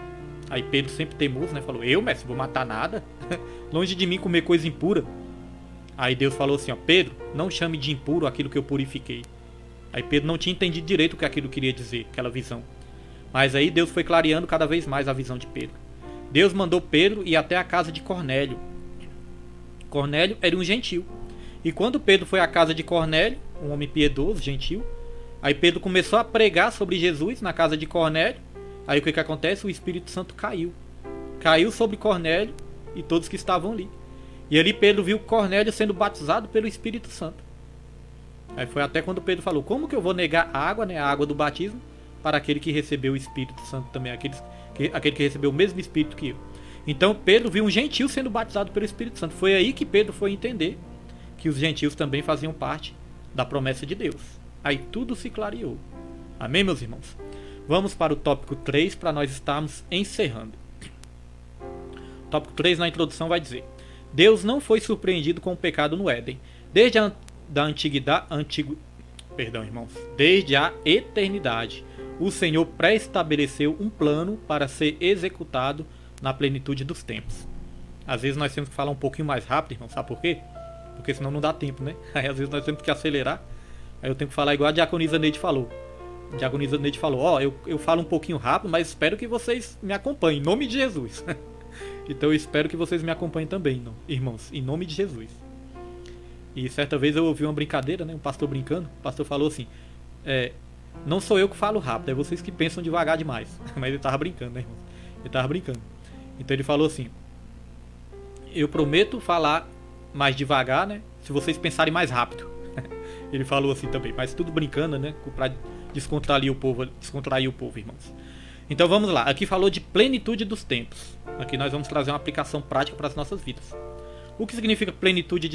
Aí Pedro, sempre teimoso, né? Falou: eu, mestre, vou matar nada. Longe de mim comer coisa impura. Aí Deus falou assim, ó: Pedro, não chame de impuro aquilo que eu purifiquei. Aí Pedro não tinha entendido direito o que aquilo queria dizer, aquela visão. Mas aí Deus foi clareando cada vez mais a visão de Pedro. Deus mandou Pedro ir até a casa de Cornélio. Cornélio era um gentil. E quando Pedro foi à casa de Cornélio, um homem piedoso, gentil, aí Pedro começou a pregar sobre Jesus na casa de Cornélio. Aí o que acontece? O Espírito Santo caiu. Caiu sobre Cornélio e todos que estavam ali. E ali Pedro viu Cornélio sendo batizado pelo Espírito Santo. Aí foi até quando Pedro falou: como que eu vou negar a água, né, a água do batismo, para aquele que recebeu o Espírito Santo também, aquele que recebeu o mesmo Espírito que eu. Então Pedro viu um gentil sendo batizado pelo Espírito Santo. Foi aí que Pedro foi entender que os gentios também faziam parte da promessa de Deus. Aí tudo se clareou. Amém, meus irmãos? Vamos para o tópico 3 para nós estarmos encerrando. O tópico 3 na introdução vai dizer: Deus não foi surpreendido com o pecado no Éden. Desde a eternidade, o Senhor pré-estabeleceu um plano para ser executado na plenitude dos tempos. Às vezes nós temos que falar um pouquinho mais rápido, irmão, sabe por quê? Porque senão não dá tempo, né? Aí às vezes nós temos que acelerar. Aí eu tenho que falar igual a diaconisa Neide falou. A diaconisa Neide falou: ó, eu falo um pouquinho rápido, mas espero que vocês me acompanhem, em nome de Jesus. Então eu espero que vocês me acompanhem também, irmãos, em nome de Jesus. E certa vez eu ouvi uma brincadeira, né? Um pastor brincando. O pastor falou assim: não sou eu que falo rápido, é vocês que pensam devagar demais. Mas ele tava brincando, né, irmãos? Ele tava brincando. Então ele falou assim: eu prometo falar mais devagar, né? Se vocês pensarem mais rápido. Ele falou assim também, mas tudo brincando, né? Pra descontrair o povo, irmãos. Então vamos lá. Aqui falou de plenitude dos tempos. Aqui nós vamos trazer uma aplicação prática para as nossas vidas. O que significa plenitude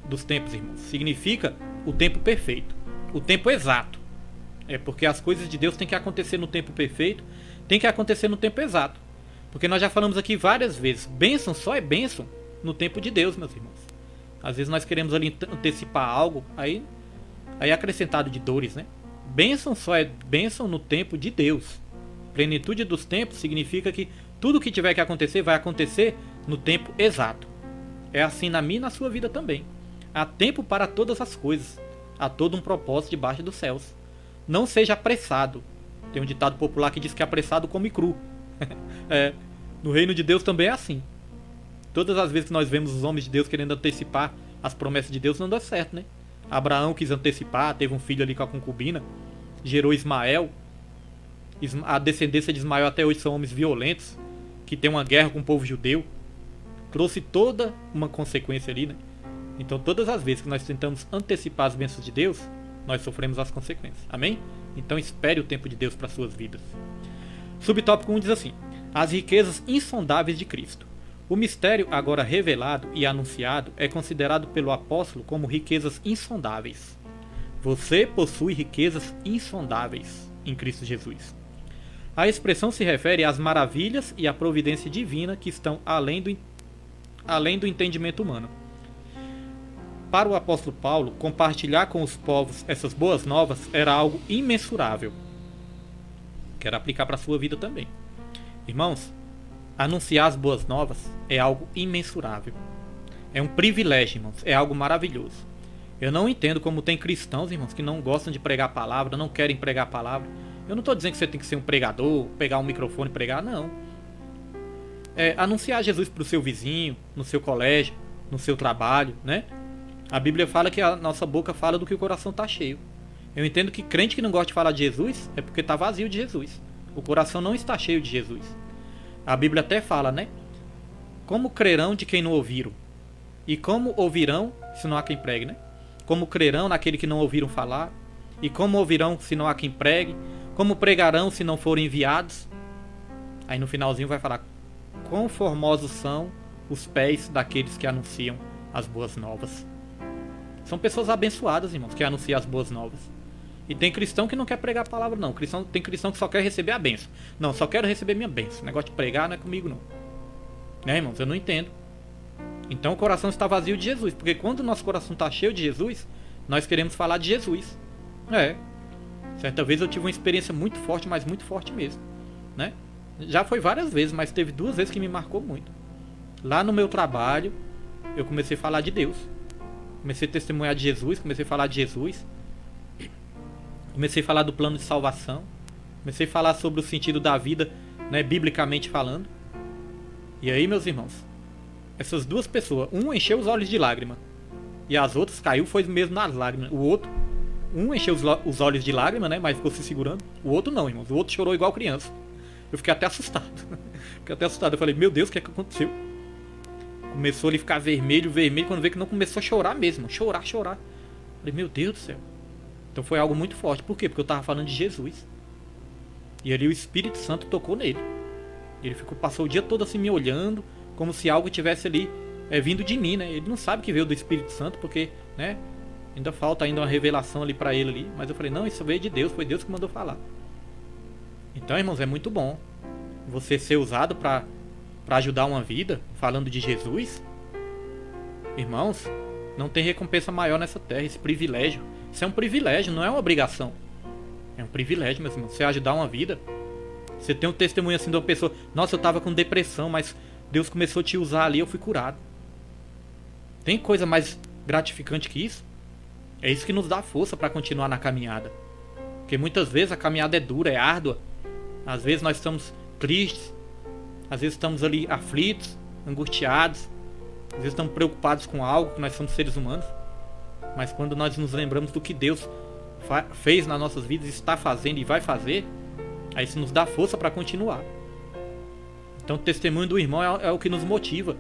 dos tempos, irmãos? Significa o tempo perfeito, o tempo exato. É porque as coisas de Deus têm que acontecer no tempo perfeito, tem que acontecer no tempo exato. Porque nós já falamos aqui várias vezes, bênção só é bênção no tempo de Deus, meus irmãos. Às vezes nós queremos ali antecipar algo, aí é acrescentado de dores, né? Bênção só é bênção no tempo de Deus. Plenitude dos tempos significa que tudo que tiver que acontecer vai acontecer no tempo exato. É assim na minha e na sua vida também. Há tempo para todas as coisas. Há todo um propósito debaixo dos céus. Não seja apressado. Tem um ditado popular que diz que apressado come cru. No reino de Deus também é assim. Todas as vezes que nós vemos os homens de Deus querendo antecipar as promessas de Deus, não dá certo, né? Abraão quis antecipar, teve um filho ali com a concubina, gerou Ismael. A descendência de Ismael até hoje são homens violentos, que tem uma guerra com o povo judeu. Trouxe toda uma consequência ali, né? Então todas as vezes que nós tentamos antecipar as bênçãos de Deus, nós sofremos as consequências. Amém? Então espere o tempo de Deus para suas vidas. Subtópico 1 diz assim: as riquezas insondáveis de Cristo. O mistério agora revelado e anunciado é considerado pelo apóstolo como riquezas insondáveis. Você possui riquezas insondáveis em Cristo Jesus. A expressão se refere às maravilhas e à providência divina que estão além do entendimento humano. Para o apóstolo Paulo, compartilhar com os povos essas boas novas era algo imensurável. Quero aplicar para a sua vida também. Irmãos, anunciar as boas novas é algo imensurável. É um privilégio, irmãos. É algo maravilhoso. Eu não entendo como tem cristãos, irmãos, que não gostam de pregar a palavra, não querem pregar a palavra. Eu não estou dizendo que você tem que ser um pregador, pegar um microfone e pregar, não. É anunciar Jesus para o seu vizinho, no seu colégio, no seu trabalho, né? A Bíblia fala que a nossa boca fala do que o coração está cheio. Eu entendo que crente que não gosta de falar de Jesus é porque está vazio de Jesus. O coração não está cheio de Jesus. A Bíblia até fala, né? Como crerão de quem não ouviram? E como ouvirão se não há quem pregue, né? Como crerão naquele que não ouviram falar? E como ouvirão se não há quem pregue? Como pregarão se não forem enviados? Aí no finalzinho vai falar: quão formosos são os pés daqueles que anunciam as boas novas. São pessoas abençoadas, irmãos, que anunciam as boas novas. E tem cristão que não quer pregar a palavra, não. Tem cristão que só quer receber a bênção. Não, só quero receber minha bênção. Negócio de pregar não é comigo, não. Né, irmãos? Eu não entendo. Então o coração está vazio de Jesus. Porque quando o nosso coração está cheio de Jesus, nós queremos falar de Jesus. Certa vez eu tive uma experiência muito forte, mas muito forte mesmo. Né? Já foi várias vezes, mas teve 2 vezes que me marcou muito. Lá no meu trabalho, eu comecei a falar de Deus. Comecei a testemunhar de Jesus, comecei a falar de Jesus. Comecei a falar do plano de salvação. Comecei a falar sobre o sentido da vida, né, biblicamente falando. E aí, meus irmãos, essas 2 pessoas, um encheu os olhos de lágrima e as outras caiu foi mesmo nas lágrimas. O outro, um encheu os olhos de lágrima, né, mas ficou se segurando. O outro não, irmãos. O outro chorou igual criança. Eu fiquei até assustado. Eu falei: meu Deus, o que é que aconteceu? Começou ele a ficar vermelho, quando veio que não começou a chorar mesmo. Chorar. Falei: meu Deus do céu. Então foi algo muito forte. Por quê? Porque eu estava falando de Jesus. E ali o Espírito Santo tocou nele. Ele passou o dia todo assim me olhando, como se algo tivesse ali vindo de mim, né? Ele não sabe que veio do Espírito Santo, porque, né, ainda falta uma revelação ali para ele ali. Mas eu falei: não, isso veio de Deus, foi Deus que mandou falar. Então, irmãos, é muito bom você ser usado para ajudar uma vida, falando de Jesus. Irmãos, não tem recompensa maior nessa terra, esse privilégio. Isso é um privilégio, não é uma obrigação. É um privilégio, meus irmãos, você ajudar uma vida. Você tem um testemunho assim de uma pessoa: nossa, eu estava com depressão, mas Deus começou a te usar ali, eu fui curado. Tem coisa mais gratificante que isso? É isso que nos dá força para continuar na caminhada. Porque muitas vezes a caminhada é dura, é árdua. Às vezes nós estamos tristes. Às vezes estamos ali aflitos, angustiados. Às vezes estamos preocupados com algo, que nós somos seres humanos. Mas quando nós nos lembramos do que Deus fez nas nossas vidas, está fazendo e vai fazer, aí isso nos dá força para continuar. Então o testemunho do irmão é o que nos motiva.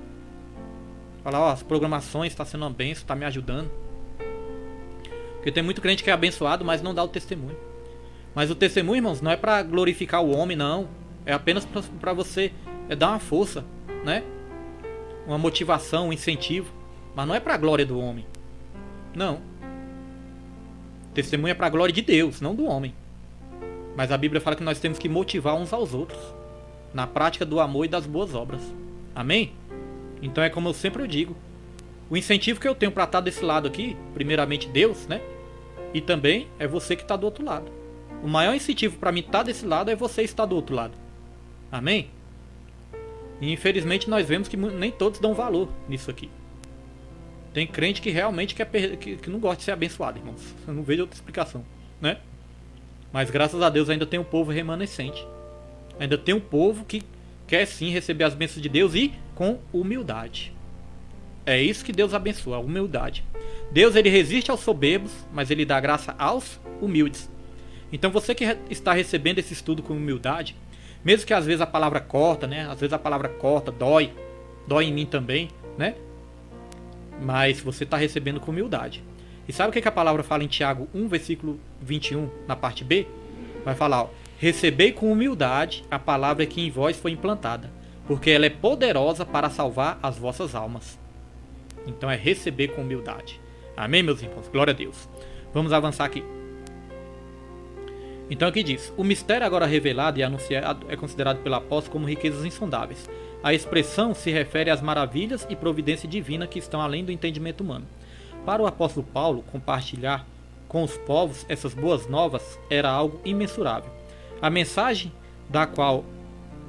Falar: ó, as programações estão sendo uma bênção, está me ajudando. Porque tem muito crente que é abençoado, mas não dá o testemunho. Mas o testemunho, irmãos, não é para glorificar o homem, não. É apenas para você dar uma força, né? Uma motivação, um incentivo. Mas não é para a glória do homem. Não. Testemunho é para a glória de Deus, não do homem. Mas a Bíblia fala que nós temos que motivar uns aos outros na prática do amor e das boas obras. Amém? Então é como eu sempre digo. O incentivo que eu tenho para estar desse lado aqui, primeiramente Deus, né? E também é você que está do outro lado. O maior incentivo para mim estar desse lado é você estar do outro lado. Amém? E infelizmente nós vemos que nem todos dão valor nisso aqui. Tem crente que realmente que não gosta de ser abençoado, irmãos. Eu não vejo outra explicação, né? Mas graças a Deus ainda tem um povo remanescente. Ainda tem um povo que quer sim receber as bênçãos de Deus e com humildade. É isso que Deus abençoa, a humildade. Deus, ele resiste aos soberbos, mas ele dá graça aos humildes. Então você que está recebendo esse estudo com humildade, mesmo que às vezes a palavra corta, né? Às vezes a palavra corta, dói em mim também, né? Mas você está recebendo com humildade. E sabe o que a palavra fala em Tiago 1, versículo 21, na parte B? Vai falar: ó, recebei com humildade a palavra que em vós foi implantada, porque ela é poderosa para salvar as vossas almas. Então é receber com humildade. Amém, meus irmãos? Glória a Deus. Vamos avançar aqui. Então aqui diz: o mistério agora revelado e anunciado é considerado pelo apóstolo como riquezas insondáveis. A expressão se refere às maravilhas e providência divina que estão além do entendimento humano. Para o apóstolo Paulo, compartilhar com os povos essas boas novas era algo imensurável. A mensagem da qual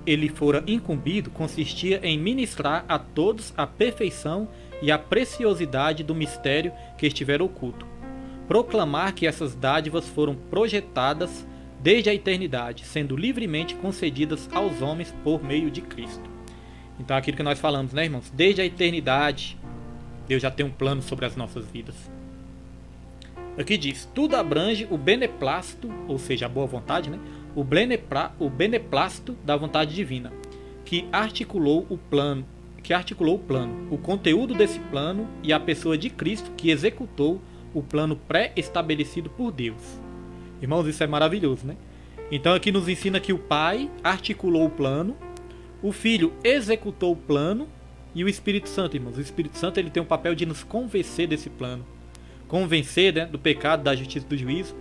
ele fora incumbido consistia em ministrar a todos a perfeição e a preciosidade do mistério que estivera oculto. Proclamar que essas dádivas foram projetadas desde a eternidade, sendo livremente concedidas aos homens por meio de Cristo. Então, aquilo que nós falamos, né, irmãos? Desde a eternidade, Deus já tem um plano sobre as nossas vidas. Aqui diz, tudo abrange o beneplácito, ou seja, a boa vontade, né? O beneplácito da vontade divina, que articulou o plano, o conteúdo desse plano e a pessoa de Cristo que executou o plano pré-estabelecido por Deus. Irmãos, isso é maravilhoso, né? Então aqui nos ensina que o Pai articulou o plano, o Filho executou o plano e o Espírito Santo, irmãos. O Espírito Santo ele tem o papel de nos convencer desse plano. Convencer, né, do pecado, da justiça e do juízo.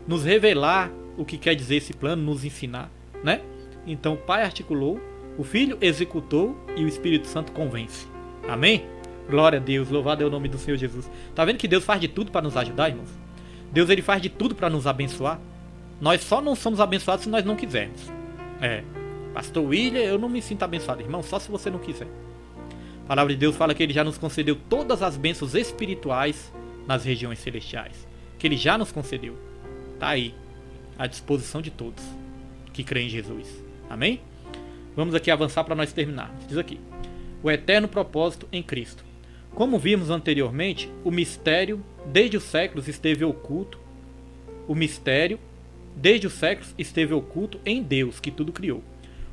Nos revelar o que quer dizer esse plano, nos ensinar, né? Então o Pai articulou, o Filho executou e o Espírito Santo convence. Amém? Glória a Deus, louvado é o nome do Senhor Jesus. Tá vendo que Deus faz de tudo para nos ajudar, irmãos? Deus ele faz de tudo para nos abençoar. Nós só não somos abençoados se nós não quisermos. Pastor William, eu não me sinto abençoado, irmão, só se você não quiser. A palavra de Deus fala que ele já nos concedeu todas as bênçãos espirituais nas regiões celestiais. Que ele já nos concedeu. Tá aí, à disposição de todos que creem em Jesus. Amém? Vamos aqui avançar para nós terminarmos. Diz aqui, o eterno propósito em Cristo. Como vimos anteriormente, o mistério desde os séculos esteve oculto. O mistério desde os séculos esteve oculto em Deus, que tudo criou.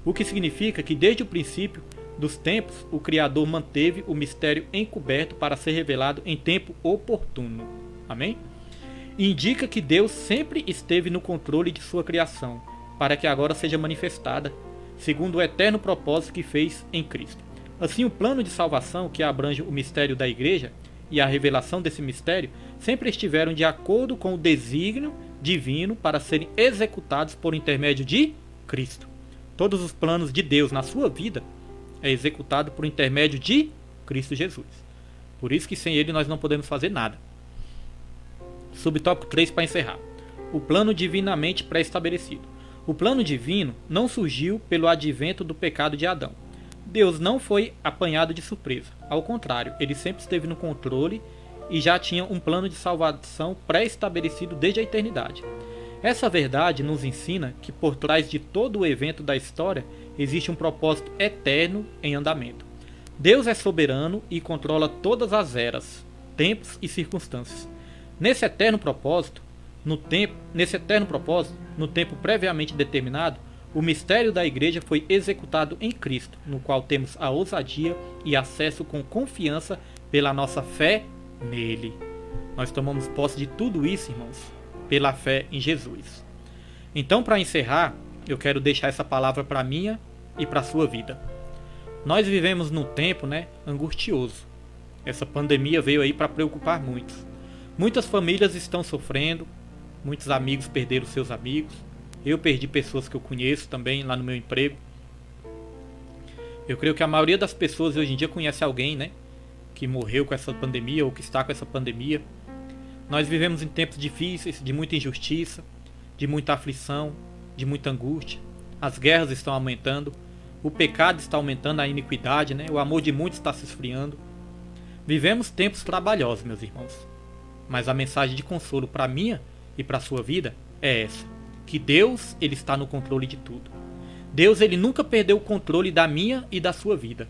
O que significa que desde o princípio dos tempos, o Criador manteve o mistério encoberto para ser revelado em tempo oportuno. Amém? Indica que Deus sempre esteve no controle de sua criação, para que agora seja manifestada, segundo o eterno propósito que fez em Cristo. Assim, o plano de salvação que abrange o mistério da Igreja e a revelação desse mistério sempre estiveram de acordo com o desígnio divino para serem executados por intermédio de Cristo. Todos os planos de Deus na sua vida é executado por intermédio de Cristo Jesus. Por isso que sem ele nós não podemos fazer nada. Subtópico 3 para encerrar. O plano divinamente pré-estabelecido. O plano divino não surgiu pelo advento do pecado de Adão. Deus não foi apanhado de surpresa. Ao contrário, ele sempre esteve no controle e já tinha um plano de salvação pré-estabelecido desde a eternidade. Essa verdade nos ensina que por trás de todo o evento da história existe um propósito eterno em andamento. Deus é soberano e controla todas as eras, tempos e circunstâncias. Nesse eterno propósito, no tempo previamente determinado, o mistério da Igreja foi executado em Cristo, no qual temos a ousadia e acesso com confiança pela nossa fé nele. Nós tomamos posse de tudo isso, irmãos, pela fé em Jesus. Então, para encerrar, eu quero deixar essa palavra para a minha e para a sua vida. Nós vivemos num tempo, angustioso. Essa pandemia veio aí para preocupar muitos. Muitas famílias estão sofrendo, muitos amigos perderam seus amigos. Eu perdi pessoas que eu conheço também lá no meu emprego. Eu creio que a maioria das pessoas hoje em dia conhece alguém, que morreu com essa pandemia ou que está com essa pandemia. Nós vivemos em tempos difíceis, de muita injustiça, de muita aflição, de muita angústia. As guerras estão aumentando, o pecado está aumentando, a iniquidade, o amor de muitos está se esfriando. Vivemos tempos trabalhosos, meus irmãos. Mas a mensagem de consolo para a minha e para a sua vida é essa. Que Deus ele está no controle de tudo. Deus ele nunca perdeu o controle da minha e da sua vida.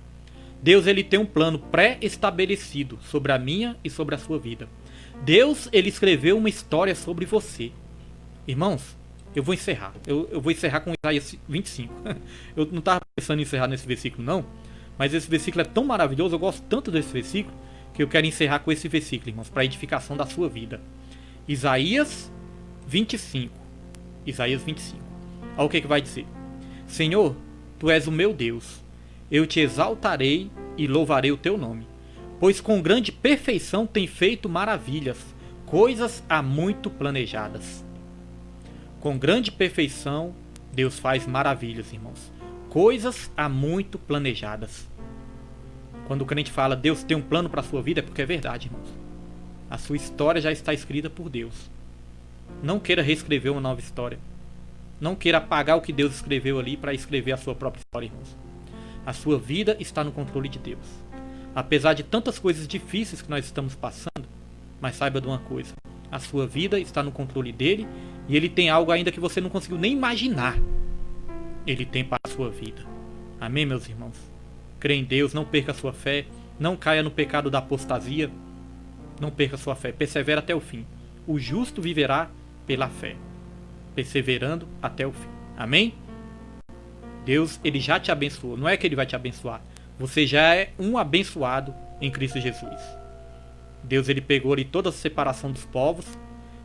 Deus ele tem um plano pré-estabelecido sobre a minha e sobre a sua vida. Deus ele escreveu uma história sobre você. Irmãos, eu vou encerrar. Eu vou encerrar com Isaías 25. Eu não estava pensando em encerrar nesse versículo não, mas esse versículo é tão maravilhoso, eu gosto tanto desse versículo, que eu quero encerrar com esse versículo, irmãos, para a edificação da sua vida. Isaías 25. Isaías 25. Olha o que vai dizer. Senhor, Tu és o meu Deus. Eu te exaltarei e louvarei o Teu nome. Pois com grande perfeição tem feito maravilhas, coisas há muito planejadas. Com grande perfeição, Deus faz maravilhas, irmãos. Coisas há muito planejadas. Quando o crente fala Deus tem um plano para a sua vida, é porque é verdade, irmãos. A sua história já está escrita por Deus. Não queira reescrever uma nova história. Não queira apagar o que Deus escreveu ali para escrever a sua própria história, irmãos. A sua vida está no controle de Deus. Apesar de tantas coisas difíceis que nós estamos passando, mas saiba de uma coisa: a sua vida está no controle dele e ele tem algo ainda que você não conseguiu nem imaginar. Ele tem para a sua vida. Amém, meus irmãos? Crê em Deus, não perca a sua fé, não caia no pecado da apostasia, não perca a sua fé, persevera até o fim. O justo viverá pela fé, perseverando até o fim. Amém? Deus, ele já te abençoou. Não é que ele vai te abençoar. Você já é um abençoado em Cristo Jesus. Deus, ele pegou ali toda a separação dos povos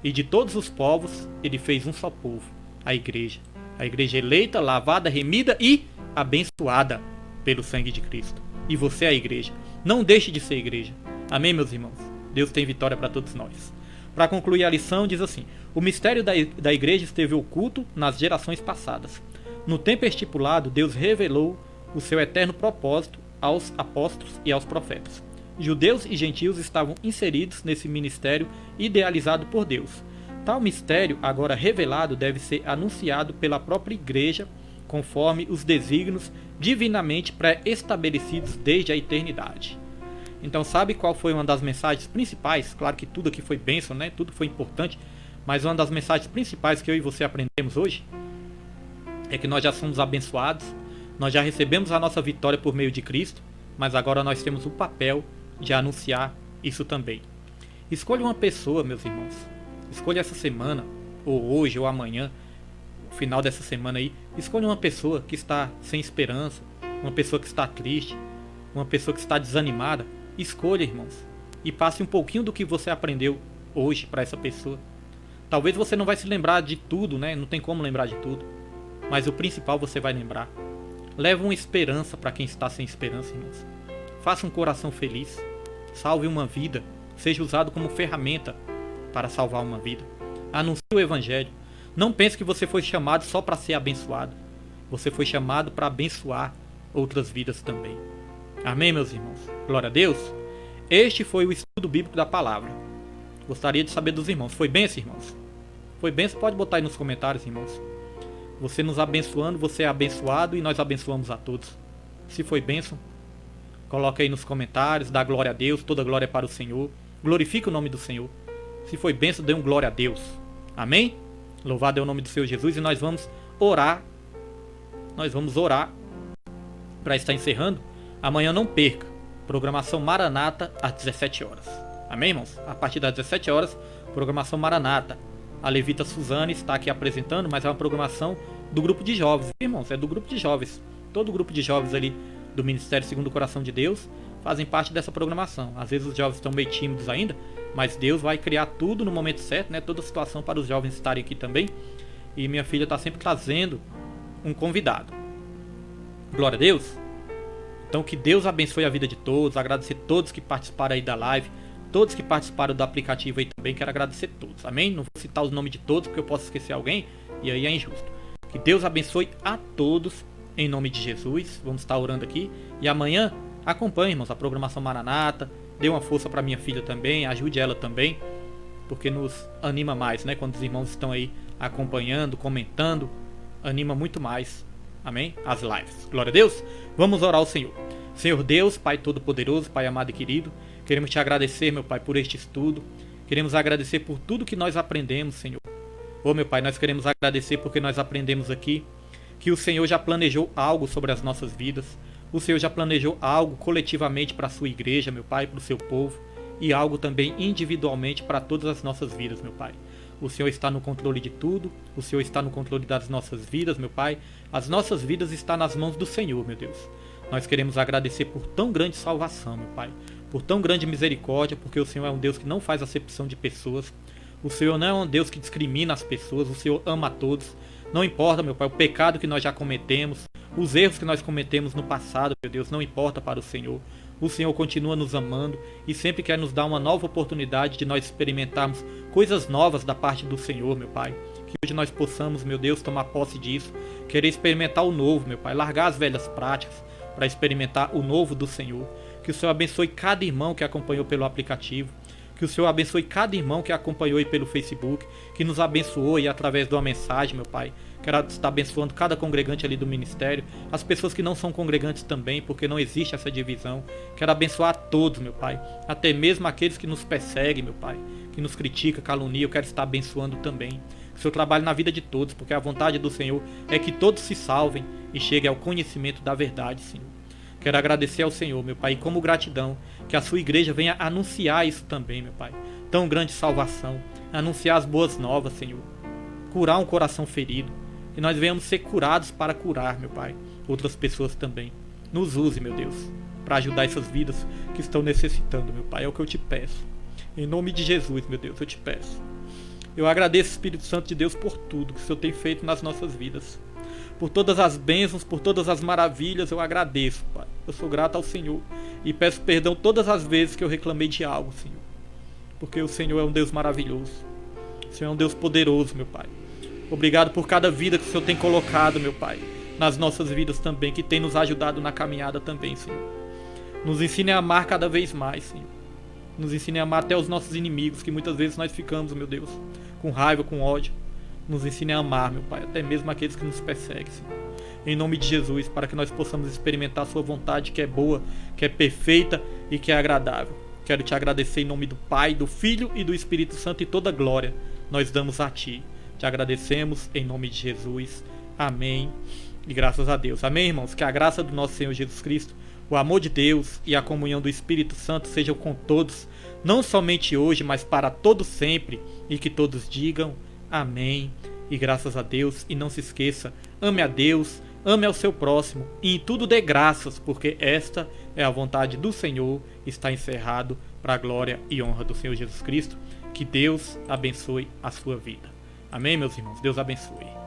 e de todos os povos ele fez um só povo, a igreja. A igreja eleita, lavada, remida e abençoada pelo sangue de Cristo. E você é a igreja. Não deixe de ser igreja. Amém, meus irmãos? Deus tem vitória para todos nós. Para concluir a lição, diz assim: o mistério da igreja esteve oculto nas gerações passadas. No tempo estipulado, Deus revelou o seu eterno propósito aos apóstolos e aos profetas. Judeus e gentios estavam inseridos nesse ministério idealizado por Deus. Tal mistério, agora revelado, deve ser anunciado pela própria igreja, conforme os desígnios divinamente pré-estabelecidos desde a eternidade. Então, sabe qual foi uma das mensagens principais? Claro que tudo aqui foi bênção, né? Tudo foi importante, mas uma das mensagens principais que eu e você aprendemos hoje é que nós já somos abençoados, nós já recebemos a nossa vitória por meio de Cristo, mas agora nós temos o papel de anunciar isso também. Escolha uma pessoa, meus irmãos. Escolha essa semana, ou hoje, ou amanhã, no final dessa semana aí. Escolha uma pessoa que está sem esperança, uma pessoa que está triste, uma pessoa que está desanimada. Escolha, irmãos, e passe um pouquinho do que você aprendeu hoje para essa pessoa. Talvez você não vai se lembrar de tudo, né? Não tem como lembrar de tudo, mas o principal você vai lembrar. Leve uma esperança para quem está sem esperança, irmãos. Faça um coração feliz. Salve uma vida. Seja usado como ferramenta para salvar uma vida. Anuncie o evangelho. Não pense que você foi chamado só para ser abençoado. Você foi chamado para abençoar outras vidas também. Amém, meus irmãos? Glória a Deus. Este foi o estudo bíblico da palavra. Gostaria de saber dos irmãos. Foi bênção, irmãos? Foi bênção? Pode botar aí nos comentários, irmãos. Você nos abençoando, você é abençoado e nós abençoamos a todos. Se foi bênção, coloca aí nos comentários. Dá glória a Deus, toda glória é para o Senhor. Glorifique o nome do Senhor. Se foi bênção, dê um glória a Deus. Amém? Louvado é o nome do Senhor Jesus. E nós vamos orar. Nós vamos orar para estar encerrando. Amanhã não perca. Programação Maranata às 17 horas. Amém, irmãos? A partir das 17 horas, programação Maranata. A levita Suzane está aqui apresentando, mas é uma programação do grupo de jovens. Irmãos, é do grupo de jovens. Todo o grupo de jovens ali do Ministério Segundo o Coração de Deus fazem parte dessa programação. Às vezes os jovens estão meio tímidos ainda, mas Deus vai criar tudo no momento certo, né? Toda a situação para os jovens estarem aqui também. E minha filha está sempre trazendo um convidado. Glória a Deus. Então que Deus abençoe a vida de todos. Agradecer a todos que participaram aí da live. Todos que participaram do aplicativo aí também. Quero agradecer a todos. Amém? Não vou citar os nomes de todos porque eu posso esquecer alguém. E aí é injusto. Que Deus abençoe a todos. Em nome de Jesus. Vamos estar orando aqui. E amanhã acompanhe, irmãos, a programação Maranata. Dê uma força para minha filha também. Ajude ela também. Porque nos anima mais, né? Quando os irmãos estão aí acompanhando, comentando. Anima muito mais. Amém? As lives. Glória a Deus. Vamos orar ao Senhor. Senhor Deus, Pai Todo-Poderoso, Pai amado e querido. Queremos te agradecer, meu Pai, por este estudo. Queremos agradecer por tudo que nós aprendemos, Senhor. Oh, meu Pai, nós queremos agradecer porque nós aprendemos aqui que o Senhor já planejou algo sobre as nossas vidas. O Senhor já planejou algo coletivamente para a sua igreja, meu Pai, para o seu povo. E algo também individualmente para todas as nossas vidas, meu Pai. O Senhor está no controle de tudo. O Senhor está no controle das nossas vidas, meu Pai. As nossas vidas estão nas mãos do Senhor, meu Deus. Nós queremos agradecer por tão grande salvação, meu Pai. Por tão grande misericórdia, porque o Senhor é um Deus que não faz acepção de pessoas. O Senhor não é um Deus que discrimina as pessoas. O Senhor ama a todos. Não importa, meu Pai, o pecado que nós já cometemos, os erros que nós cometemos no passado, meu Deus, não importa para o Senhor. O Senhor continua nos amando e sempre quer nos dar uma nova oportunidade de nós experimentarmos coisas novas da parte do Senhor, meu Pai. Que hoje nós possamos, meu Deus, tomar posse disso, querer experimentar o novo, meu Pai, largar as velhas práticas para experimentar o novo do Senhor. Que o Senhor abençoe cada irmão que acompanhou pelo aplicativo. Que o Senhor abençoe cada irmão que acompanhou aí pelo Facebook, que nos abençoou aí através de uma mensagem, meu Pai. Quero estar abençoando cada congregante ali do ministério, as pessoas que não são congregantes também, porque não existe essa divisão. Quero abençoar a todos, meu Pai, até mesmo aqueles que nos perseguem, meu Pai, que nos critica, calunia, eu quero estar abençoando também. Que o Senhor trabalhe na vida de todos, porque a vontade do Senhor é que todos se salvem e cheguem ao conhecimento da verdade, Senhor. Quero agradecer ao Senhor, meu Pai, e como gratidão, que a sua igreja venha anunciar isso também, meu Pai. Tão grande salvação, anunciar as boas novas, Senhor. Curar um coração ferido, que nós venhamos ser curados para curar, meu Pai, outras pessoas também. Nos use, meu Deus, para ajudar essas vidas que estão necessitando, meu Pai, é o que eu te peço. Em nome de Jesus, meu Deus, eu te peço. Eu agradeço, Espírito Santo de Deus, por tudo que o Senhor tem feito nas nossas vidas. Por todas as bênçãos, por todas as maravilhas, eu agradeço, Pai. Eu sou grato ao Senhor e peço perdão todas as vezes que eu reclamei de algo, Senhor. Porque o Senhor é um Deus maravilhoso. O Senhor é um Deus poderoso, meu Pai. Obrigado por cada vida que o Senhor tem colocado, meu Pai, nas nossas vidas também, que tem nos ajudado na caminhada também, Senhor. Nos ensine a amar cada vez mais, Senhor. Nos ensine a amar até os nossos inimigos, que muitas vezes nós ficamos, meu Deus, com raiva, com ódio. Nos ensine a amar, meu Pai, até mesmo aqueles que nos perseguem, Senhor. Em nome de Jesus, para que nós possamos experimentar a sua vontade, que é boa, que é perfeita e que é agradável. Quero te agradecer em nome do Pai, do Filho e do Espírito Santo, e toda glória nós damos a Ti. Te agradecemos em nome de Jesus. Amém. E graças a Deus. Amém, irmãos? Que a graça do nosso Senhor Jesus Cristo, o amor de Deus e a comunhão do Espírito Santo sejam com todos, não somente hoje, mas para todos sempre, e que todos digam amém. E graças a Deus. E não se esqueça, ame a Deus, ame ao seu próximo, e em tudo dê graças, porque esta é a vontade do Senhor. Está encerrado para a glória e honra do Senhor Jesus Cristo. Que Deus abençoe a sua vida. Amém, meus irmãos? Deus abençoe.